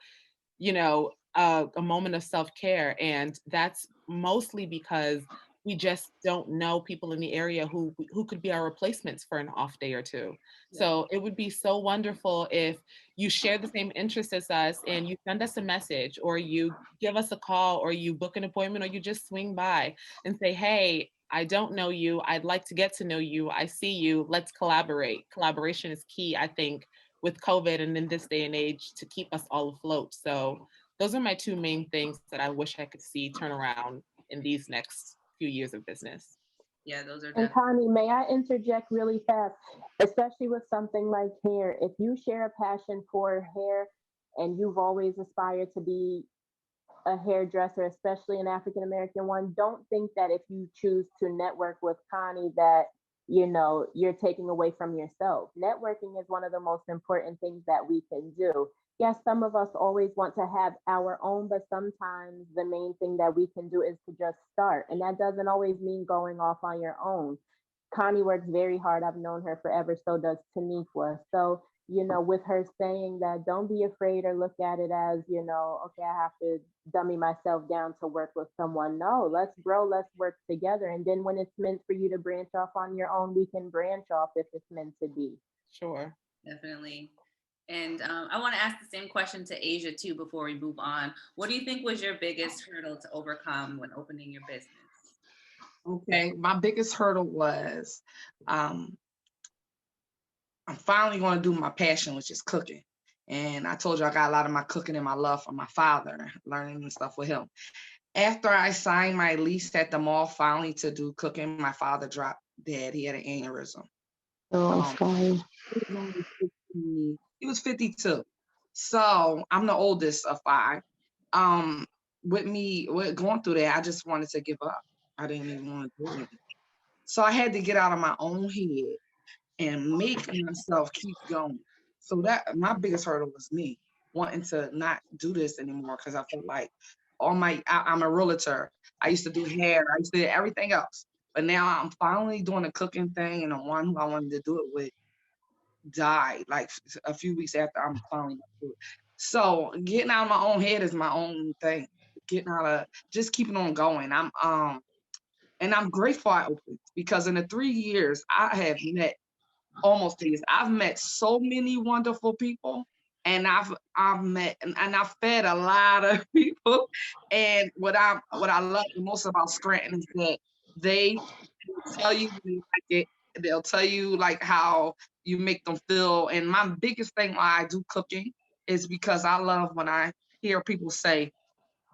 you know, a moment of self-care. And that's mostly because we just don't know people in the area who could be our replacements for an off day or two. Yeah. So it would be so wonderful if you share the same interests as us and you send us a message, or you give us a call, or you book an appointment, or you just swing by and say, hey, I don't know you. I'd like to get to know you. I see you. Let's collaborate. Collaboration is key, I think, with COVID and in this day and age to keep us all afloat. So those are my 2 main things that I wish I could see turn around in these next few years of business. Yeah, those are. And Koni, may I interject really fast, especially with something like hair? If you share a passion for hair and you've always aspired to be a hairdresser, especially an African American one, don't think that if you choose to network with Koni that, you know, you're taking away from yourself. Networking is one of the most important things that we can do. Yes, some of us always want to have our own, but sometimes the main thing that we can do is to just start. And that doesn't always mean going off on your own. Koni works very hard. I've known her forever. So does Taniqua. So, you know, with her saying that, don't be afraid or look at it as, you know, okay, I have to dummy myself down to work with someone. No, let's grow, let's work together. And then when it's meant for you to branch off on your own, we can branch off if it's meant to be. Sure. Definitely. And I want to ask the same question to Asia too before we move on. What do you think was your biggest hurdle to overcome when opening your business? Okay, my biggest hurdle was I'm finally going to do my passion, which is cooking. And I told you I got a lot of my cooking and my love from my father, learning and stuff with him. After I signed my lease at the mall finally to do cooking, my father dropped dead. He had an aneurysm. Oh, sorry. He was 52. So I'm the oldest of 5. With going through that, I just wanted to give up. I didn't even want to do it. So I had to get out of my own head and make myself keep going. So that my biggest hurdle was me wanting to not do this anymore, because I felt like I'm a realtor. I used to do hair. I used to do everything else. But now I'm finally doing a cooking thing, and the one who I wanted to do it with died like a few weeks after I'm finally gonna do it. So getting out of my own head is my own thing. Getting out of just keeping on going. And I'm grateful I opened, because in the 3 years I have met almost 3 years, I've met so many wonderful people, and I've met and I've fed a lot of people. And what I love the most about Scranton is that they tell you they like it. They'll tell you like how you make them feel. And my biggest thing why I do cooking is because I love when I hear people say,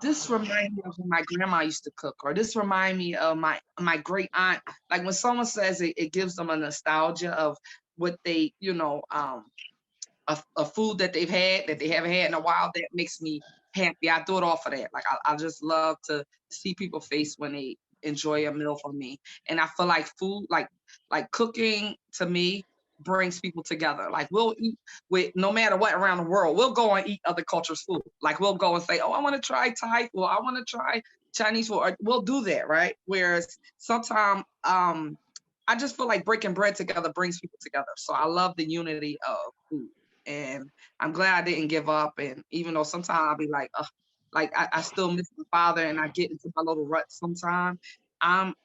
this reminds me of when my grandma used to cook, or this reminds me of my great aunt. Like when someone says it, it gives them a nostalgia of what they, you know, a food that they've had that they haven't had in a while. That makes me happy. I do it all for that. Like I just love to see people's face when they enjoy a meal from me. And I feel like food, like cooking to me brings people together. Like we'll eat with no matter what around the world. We'll go and eat other cultures' food. Like we'll go and say, oh, I want to try Thai food. I want to try Chinese food. Or we'll do that, right? Whereas sometimes I just feel like breaking bread together brings people together. So I love the unity of food. And I'm glad I didn't give up. And even though sometimes I'll be like, I still miss my father and I get into my little rut sometimes. I'm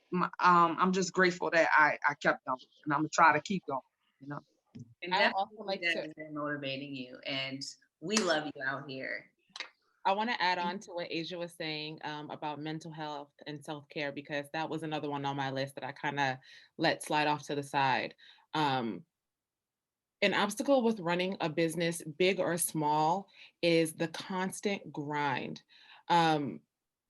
just grateful that I kept going, and I'm gonna try to keep going, you know. And I would also definitely like that to has been motivating you, and we love you out here. I want to add on to what Asia was saying about mental health and self-care, because that was another one on my list that I kind of let slide off to the side. Um, an obstacle with running a business, big or small, is the constant grind. Um,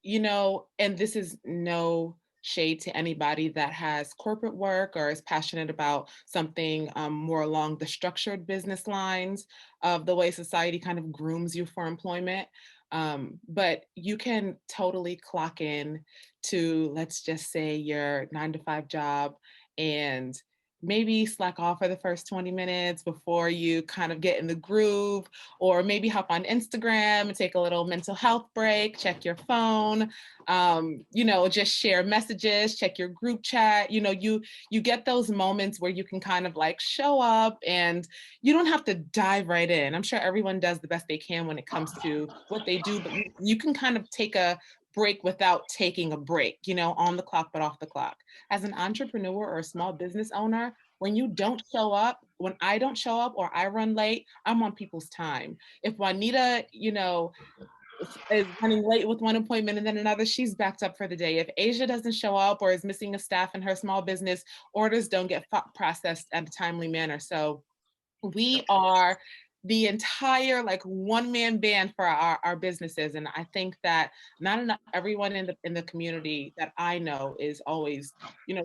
and this is no shade to anybody that has corporate work or is passionate about something more along the structured business lines of the way society kind of grooms you for employment. But you can totally clock in to, let's just say, your 9-to-5 job and maybe slack off for the first 20 minutes before you kind of get in the groove, or maybe hop on Instagram and take a little mental health break, check your phone, just share messages, check your group chat. You get those moments where you can kind of like show up and you don't have to dive right in. I'm sure everyone does the best they can when it comes to what they do, but you can kind of take a break without taking a break, on the clock, but off the clock. As an entrepreneur or a small business owner, when you don't show up, when I don't show up or I run late, I'm on people's time. If Juanita, is running late with one appointment and then another, she's backed up for the day. If Asia doesn't show up or is missing a staff in her small business, orders don't get processed in a timely manner. So we are the entire like one-man band for our businesses. And I think that not enough, everyone in the community that I know is always,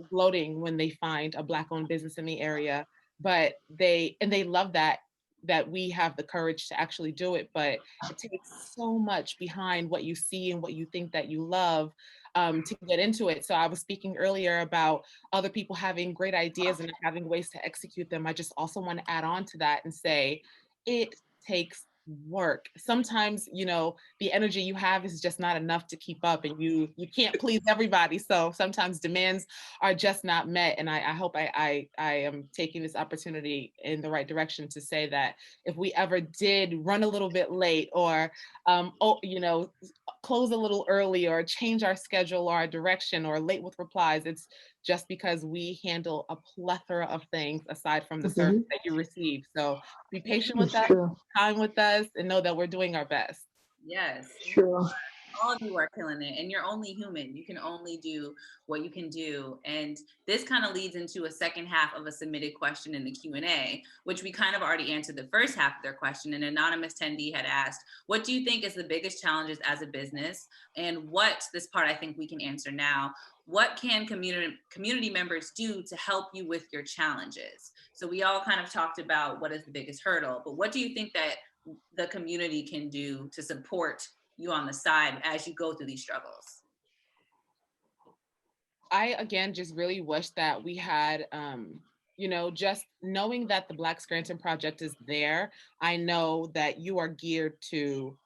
gloating when they find a Black-owned business in the area, but they love that we have the courage to actually do it. But it takes so much behind what you see and what you think that you love to get into it. So I was speaking earlier about other people having great ideas and having ways to execute them. I just also want to add on to that and say it takes work. Sometimes, the energy you have is just not enough to keep up, and you can't please everybody. So sometimes demands are just not met. And I hope I am taking this opportunity in the right direction to say that if we ever did run a little bit late or, close a little early or change our schedule or our direction or late with replies, it's just because we handle a plethora of things aside from the service that you receive. So be patient with us, time with us, and know that we're doing our best. Yes. True. All of you are killing it, and you're only human. You can only do what you can do. And this kind of leads into a second half of a submitted question in the Q&A, which we kind of already answered the first half of their question. An anonymous attendee had asked, what do you think is the biggest challenges as a business? And this part I think we can answer now. What can community members do to help you with your challenges? So we all kind of talked about what is the biggest hurdle, but what do you think that the community can do to support you on the side as you go through these struggles? I, again, just really wish that we had, just knowing that the Black Scranton Project is there. I know that you are geared to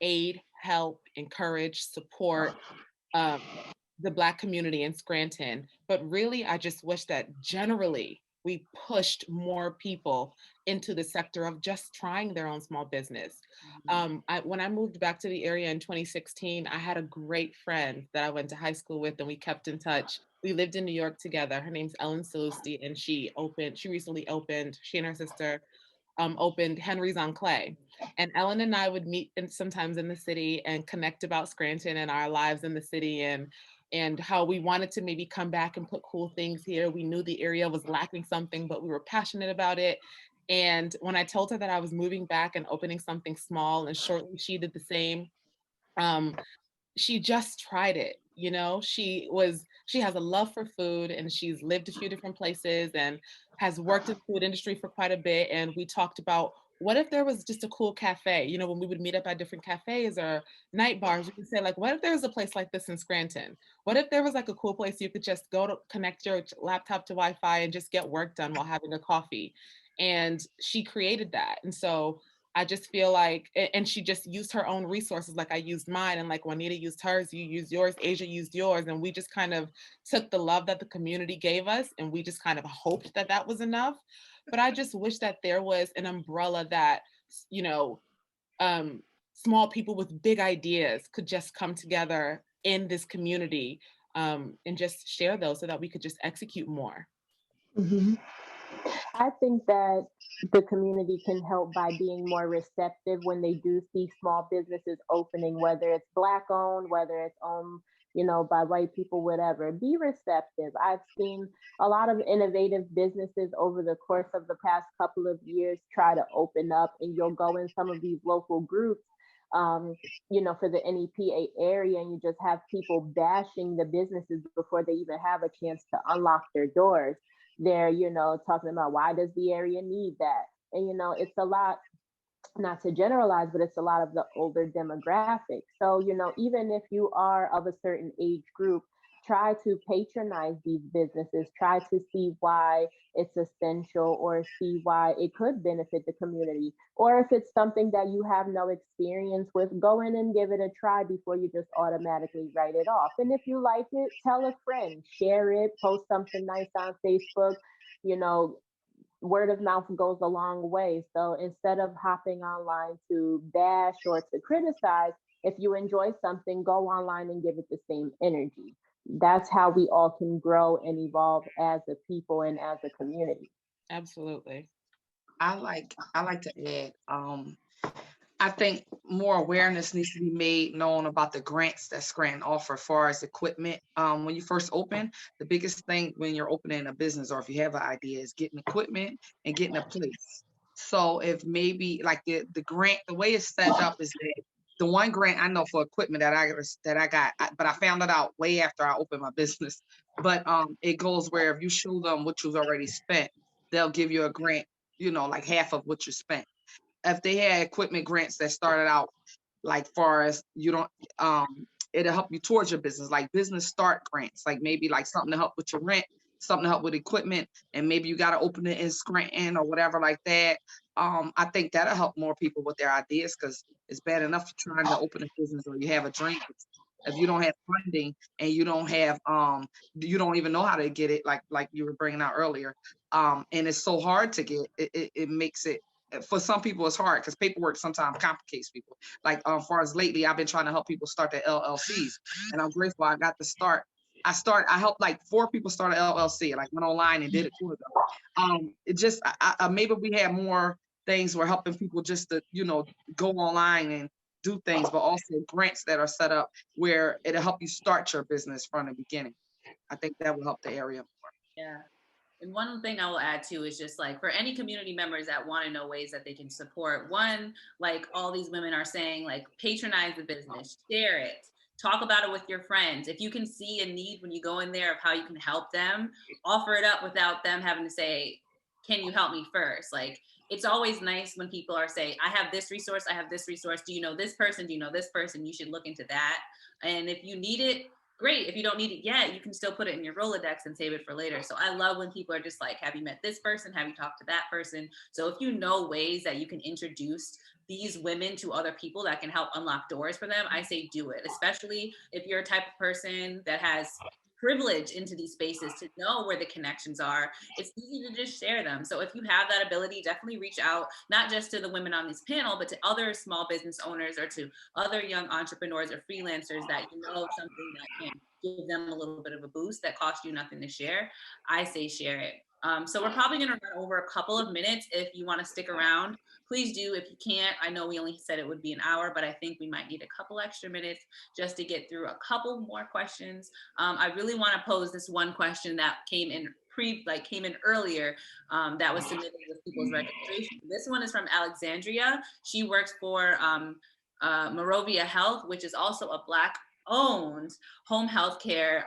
aid, help, encourage, support the Black community in Scranton. But really, I just wish that generally we pushed more people into the sector of just trying their own small business. When I moved back to the area in 2016, I had a great friend that I went to high school with, and we kept in touch. We lived in New York together. Her name's Ellen Salusti, and she recently opened, she and her sister opened Henry's on Clay. And Ellen and I would meet sometimes in the city and connect about Scranton and our lives in the city, and how we wanted to maybe come back and put cool things here. We knew the area was lacking something, but we were passionate about it. And when I told her that I was moving back and opening something small, and shortly she did the same, she just tried it. She has a love for food, and she's lived a few different places and has worked in the food industry for quite a bit. And we talked about what if there was just a cool cafe? You know, when we would meet up at different cafes or night bars, we could say like, what if there was a place like this in Scranton? What if there was like a cool place you could just go to connect your laptop to Wi-Fi and just get work done while having a coffee? And she created that. And so I just feel like, and she just used her own resources. Like I used mine, and like Juanita used hers, you used yours, Asia used yours. And we just kind of took the love that the community gave us, and we just kind of hoped that that was enough. But I just wish that there was an umbrella that, you know, small people with big ideas could just come together in this community, and just share those so that we could just execute more. Mhm. I think that the community can help by being more receptive when they do see small businesses opening, whether it's Black owned, whether it's owned, by white people, whatever. Be receptive. I've seen a lot of innovative businesses over the course of the past couple of years try to open up, and you'll go in some of these local groups, for the NEPA area, and you just have people bashing the businesses before they even have a chance to unlock their doors. They're, talking about why does the area need that? And, it's a lot, not to generalize, but it's a lot of the older demographic. So, even if you are of a certain age group, try to patronize these businesses, try to see why it's essential or see why it could benefit the community. Or if it's something that you have no experience with, go in and give it a try before you just automatically write it off. And if you like it, tell a friend, share it, post something nice on Facebook. Word of mouth goes a long way. So instead of hopping online to bash or to criticize, if you enjoy something, go online and give it the same energy. That's how we all can grow and evolve as a people and as a community. Absolutely. I like to add, I think more awareness needs to be made known about the grants that Scranton offer as far as equipment. When you first open, the biggest thing when you're opening a business or if you have an idea is getting equipment and getting a place. So if maybe like the grant, the way it's set up is that the one grant I know for equipment that I got, but I found it out way after I opened my business. But it goes where if you show them what you've already spent, they'll give you a grant, like half of what you spent. If they had equipment grants that started out like far as you don't it'll help you towards your business, like business start grants, like maybe like something to help with your rent, something to help with equipment, and maybe you got to open it in Scranton or whatever like that. I think that'll help more people with their ideas, because it's bad enough trying to open a business or you have a dream. If you don't have funding and you don't have you don't even know how to get it, like you were bringing out earlier, and it's so hard to get it makes it, for some people it's hard because paperwork sometimes complicates people. Like far as lately, I've been trying to help people start their LLCs, and I'm grateful I got to start. I helped like 4 people start an LLC, like went online and did it for them. It just maybe we had more things where helping people just to go online and do things, but also grants that are set up where it'll help you start your business from the beginning. I think that will help the area more. Yeah. And one thing I will add too is just like for any community members that want to know ways that they can support, one, like all these women are saying, like patronize the business, share it, talk about it with your friends. If you can see a need when you go in there of how you can help them, offer it up without them having to say, can you help me first? Like it's always nice when people are saying, I have this resource, I have this resource. Do you know this person? Do you know this person? You should look into that. And if you need it, great. If you don't need it yet, you can still put it in your Rolodex and save it for later. So I love when people are just like, have you met this person? Have you talked to that person? So if you know ways that you can introduce these women to other people that can help unlock doors for them, I say do it, especially if you're a type of person that has privilege into these spaces to know where the connections are. It's easy to just share them. So if you have that ability, definitely reach out, not just to the women on this panel, but to other small business owners or to other young entrepreneurs or freelancers that something that can give them a little bit of a boost that costs you nothing to share. I say share it. So we're probably going to run over a couple of minutes. If you want to stick around, please do. If you can't, I know we only said it would be an hour, but I think we might need a couple extra minutes just to get through a couple more questions. I really want to pose this one question that came in earlier, that was submitted with people's registration. This one is from Alexandria. She works for Morovia Health, which is also a Black-owned home health care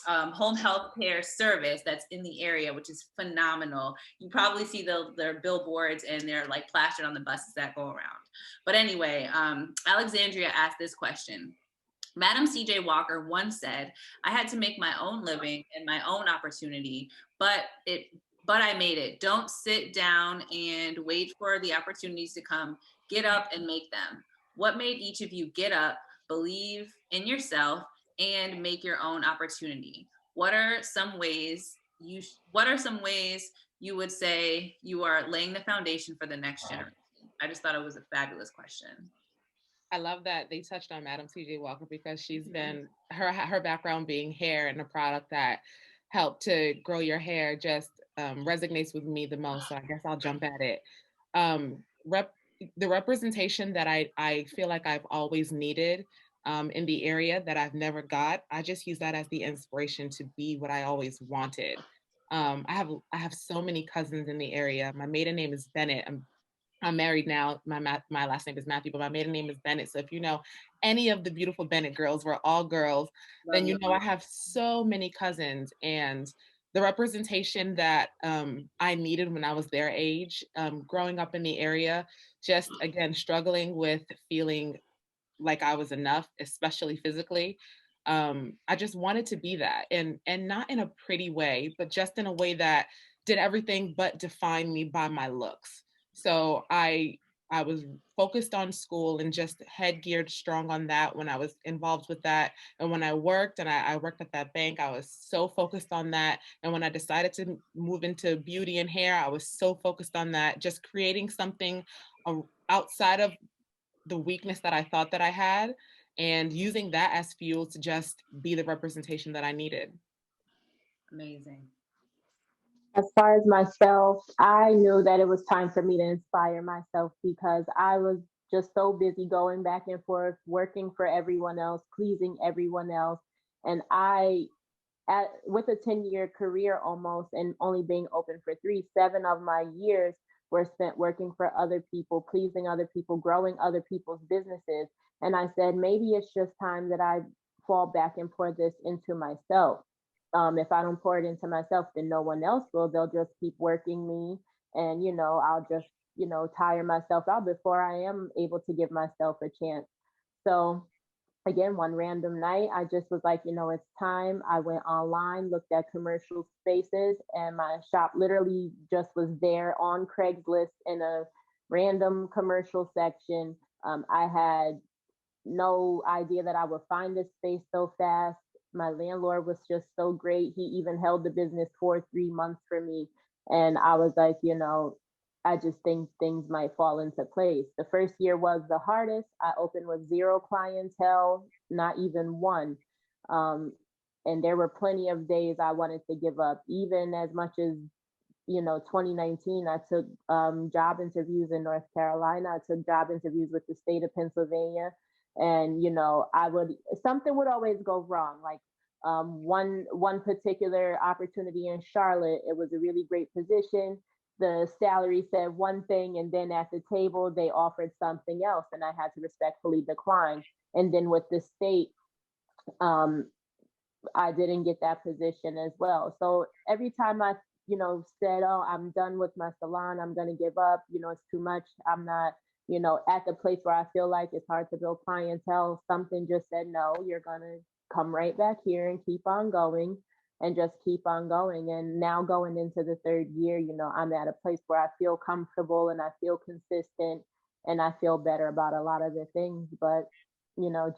home health care service that's in the area, which is phenomenal. You probably see their billboards and they're like plastered on the buses that go around. But anyway, Alexandria asked this question. Madam C.J. Walker once said, "I had to make my own living and my own opportunity, but I made it. Don't sit down and wait for the opportunities to come. Get up and make them." What made each of you get up, believe in yourself, and make your own opportunity? What are some ways you would say you are laying the foundation for the next generation? I just thought it was a fabulous question. I love that they touched on Madam C.J. Walker because she's been, her background being hair and a product that helped to grow your hair just resonates with me the most. So I guess I'll jump at it. The representation that I feel like I've always needed in the area that I've never got, I just use that as the inspiration to be what I always wanted. I have so many cousins in the area. My maiden name is Bennett. I'm married now. My last name is Matthew, but my maiden name is Bennett. So if you know any of the beautiful Bennett girls, we're all girls, then you know I have so many cousins. And the representation that I needed when I was their age, growing up in the area, just again, struggling with feeling like I was enough, especially physically. I just wanted to be that, and not in a pretty way, but just in a way that did everything but define me by my looks. So I was focused on school and just head geared strong on that when I was involved with that. And when I worked and I worked at that bank, I was so focused on that. And when I decided to move into beauty and hair, I was so focused on that, just creating something outside of the weakness that I thought that I had and using that as fuel to just be the representation that I needed. Amazing. As far as myself, I knew that it was time for me to inspire myself because I was just so busy going back and forth, working for everyone else, pleasing everyone else. And with a 10-year career almost and only being open for 3, 7 of my years were spent working for other people, pleasing other people, growing other people's businesses. And I said, maybe it's just time that I fall back and pour this into myself. If I don't pour it into myself, then no one else will. They'll just keep working me. And, I'll just, tire myself out before I am able to give myself a chance. So again, one random night, I just was like, it's time. I went online, looked at commercial spaces, and my shop literally just was there on Craigslist in a random commercial section. I had no idea that I would find this space so fast. My landlord was just so great. He even held the business for 3 months for me. And I was like, I just think things might fall into place. The first year was the hardest. I opened with 0 clientele, not even one. And there were plenty of days I wanted to give up, even as much as 2019, I took job interviews in North Carolina. I took job interviews with the state of Pennsylvania. And, something would always go wrong. Like one particular opportunity in Charlotte, it was a really great position. The salary said one thing, and then at the table, they offered something else, and I had to respectfully decline. And then with the state, I didn't get that position as well. So every time I said, oh, I'm done with my salon, I'm going to give up, it's too much, I'm not, at the place where I feel like it's hard to build clientele, something just said, no, you're going to come right back here and keep on going and just keep on going. And now going into the 3rd year, I'm at a place where I feel comfortable and I feel consistent and I feel better about a lot of the things. But,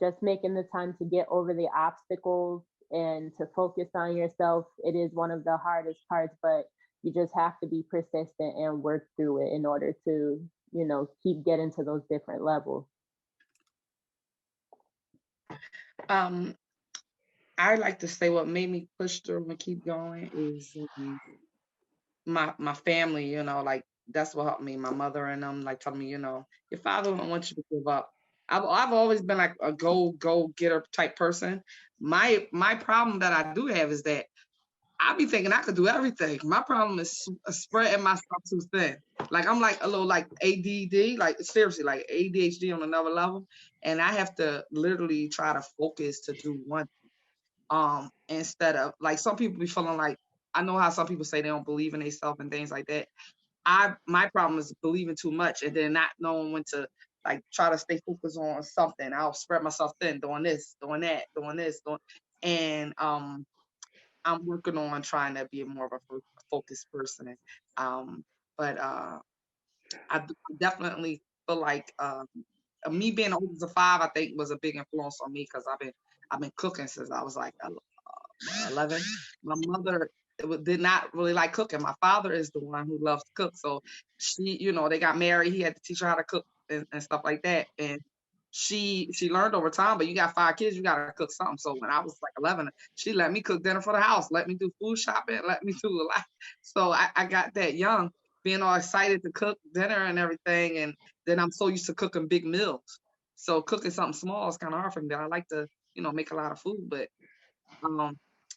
just making the time to get over the obstacles and to focus on yourself, it is one of the hardest parts, but you just have to be persistent and work through it in order to, keep getting to those different levels. I like to say what made me push through and keep going is my family, like that's what helped me. My mother and them like telling me, your father don't want you to give up. I've always been like a go getter type person. My problem that I do have is that I be thinking I could do everything. My problem is spreading myself too thin. Like I'm like a little like ADD, like seriously, like ADHD on another level. And I have to literally try to focus to do one thing. instead of like some people be feeling like, I know how some people say they don't believe in themselves and things like that. My problem is believing too much and then not knowing when to like try to stay focused on something. I'll spread myself thin doing this, doing that, doing this, and I'm working on trying to be more of a focused person. But I definitely feel like me being the oldest of 5, I think was a big influence on me because I've been cooking since I was like 11. My mother did not really like cooking. My father is the one who loves to cook. So she, they got married. He had to teach her how to cook and stuff like that. And she learned over time, but you got 5 kids, you got to cook something. So when I was like 11, she let me cook dinner for the house, let me do food shopping, let me do a lot. So I got that young, being all excited to cook dinner and everything. And then I'm so used to cooking big meals. So cooking something small is kind of hard for me. I like to, make a lot of food, but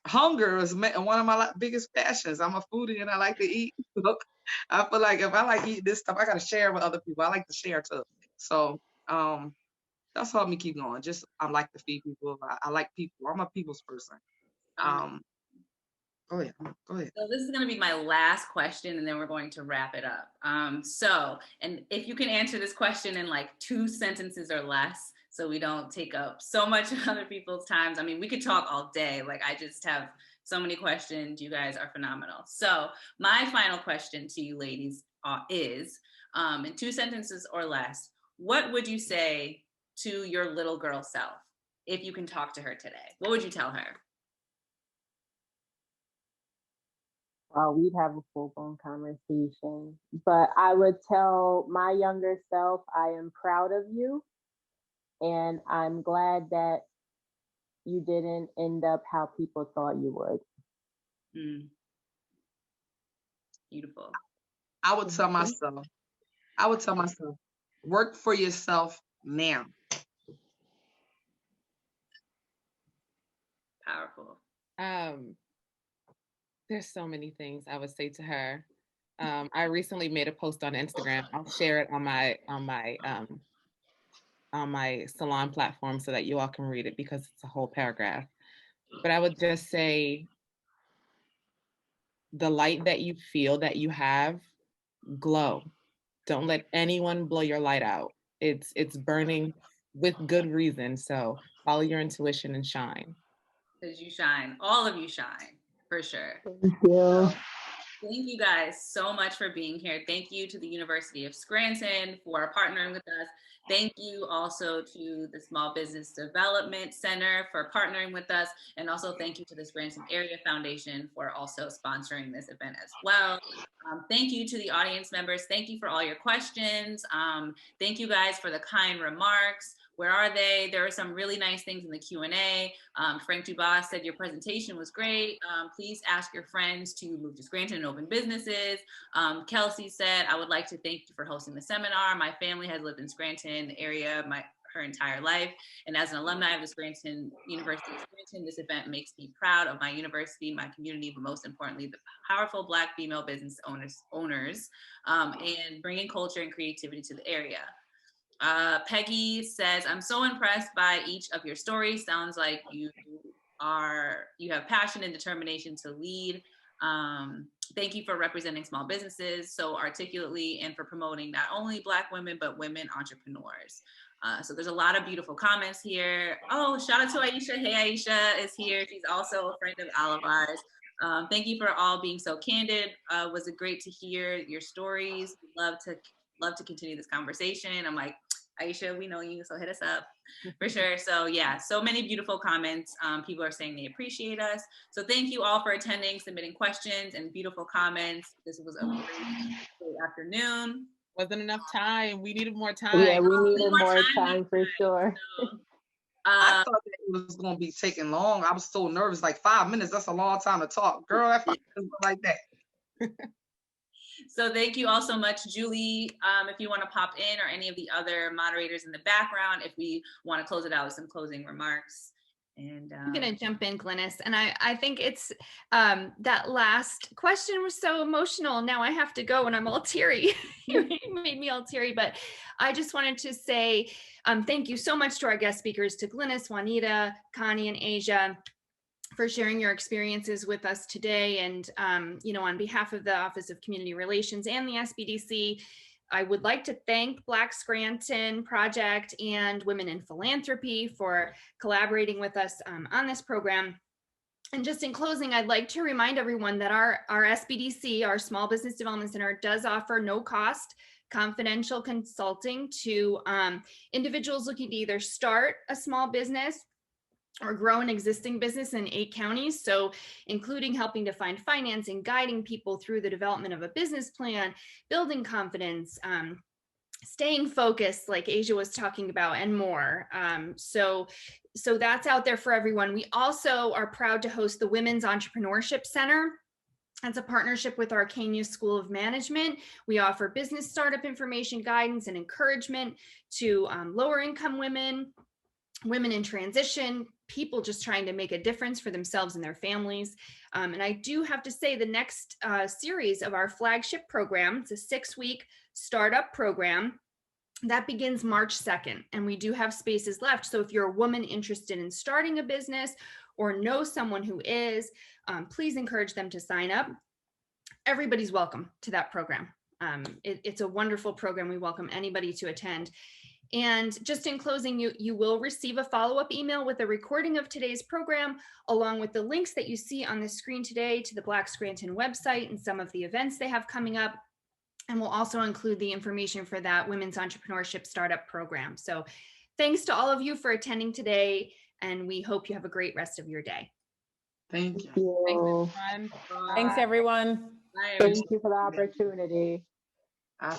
hunger is one of my biggest passions. I'm a foodie and I like to eat. I feel like if I like eating this stuff, I got to share with other people. I like to share too. So that's helped me keep going. Just I like to feed people. I like people. I'm a people's person. Go ahead. So this is going to be my last question, and then we're going to wrap it up. And if you can answer this question in like 2 sentences or less, so we don't take up so much of other people's times. I mean, we could talk all day. Like, I just have so many questions. You guys are phenomenal. So my final question to you ladies is, in 2 sentences or less, what would you say to your little girl self if you can talk to her today? What would you tell her? We'd have a full-blown conversation. But I would tell my younger self, I am proud of you. And I'm glad that you didn't end up how people thought you would. Beautiful. I would tell myself, work for yourself now. Powerful. There's so many things I would say to her. I recently made a post on Instagram. I'll share it on my Salon platform so that you all can read it because it's a whole paragraph. But I would just say, the light that you feel that you have, glow. Don't let anyone blow your light out. It's burning with good reason. So follow your intuition and shine. Because you shine. All of you shine, for sure. Thank you. Thank you guys so much for being here. Thank you to the University of Scranton for partnering with us. Thank you also to the Small Business Development Center for partnering with us. And also thank you to the Scranton Area Foundation for also sponsoring this event as well. Thank you to the audience members. Thank you for all your questions. Thank you guys for the kind remarks. Where are they? There are some really nice things in the Q&A. Frank Dubas said your presentation was great. Please ask your friends to move to Scranton and open businesses. Kelsey said, I would like to thank you for hosting the seminar. My family has lived in Scranton area her entire life. And as an alumni of the University of Scranton, this event makes me proud of my university, my community, but most importantly, the powerful Black female business owners and bringing culture and creativity to the area. Peggy says, I'm so impressed by each of your stories. Sounds like you have passion and determination to lead. Thank you for representing small businesses so articulately and for promoting not only Black women, but women entrepreneurs. So there's a lot of beautiful comments here. Oh, shout out to Aisha. Hey, Aisha is here. She's also a friend of all of ours. Thank you for all being so candid. Was it great to hear your stories? Love to continue this conversation. I'm like, Aisha, we know you, so hit us up for sure. So yeah, so many beautiful comments. People are saying they appreciate us. So thank you all for attending, submitting questions and beautiful comments. This was a great afternoon. Wasn't enough time. We needed more time. Yeah, we needed more time for sure. So, I thought that it was going to be taking long. I was so nervous, like 5 minutes. That's a long time to talk. Girl, that like that. So thank you all so much, Julie. If you want to pop in, or any of the other moderators in the background, if we want to close it out with some closing remarks. And I'm going to jump in, Glynis. And I think it's that last question was so emotional. Now I have to go and I'm all teary. You made me all teary. But I just wanted to say thank you so much to our guest speakers, to Glynis, Juanita, Koni, and Asia. for sharing your experiences with us today. And, on behalf of the Office of Community Relations and the SBDC, I would like to thank Black Scranton Project and Women in Philanthropy for collaborating with us on this program. And just in closing, I'd like to remind everyone that our SBDC, our Small Business Development Center, does offer no cost confidential consulting to individuals looking to either start a small business or grow an existing business in 8 counties. So including helping to find financing, guiding people through the development of a business plan, building confidence, staying focused, like Asia was talking about, and more. So that's out there for everyone. We also are proud to host the Women's Entrepreneurship Center. That's a partnership with Arcadia School of Management. We offer business startup information, guidance, and encouragement to lower income women, women in transition, people just trying to make a difference for themselves and their families. And I do have to say, the next series of our flagship program, it's a 6-week startup program that begins March 2nd. And we do have spaces left. So if you're a woman interested in starting a business or know someone who is, please encourage them to sign up. Everybody's welcome to that program. It's a wonderful program. We welcome anybody to attend. And just in closing, you will receive a follow-up email with a recording of today's program, along with the links that you see on the screen today to the Black Scranton website and some of the events they have coming up. And we'll also include the information for that Women's Entrepreneurship Startup Program. So thanks to all of you for attending today, and we hope you have a great rest of your day. Thank you. You. Thanks, everyone. Bye, Thank you for the opportunity. I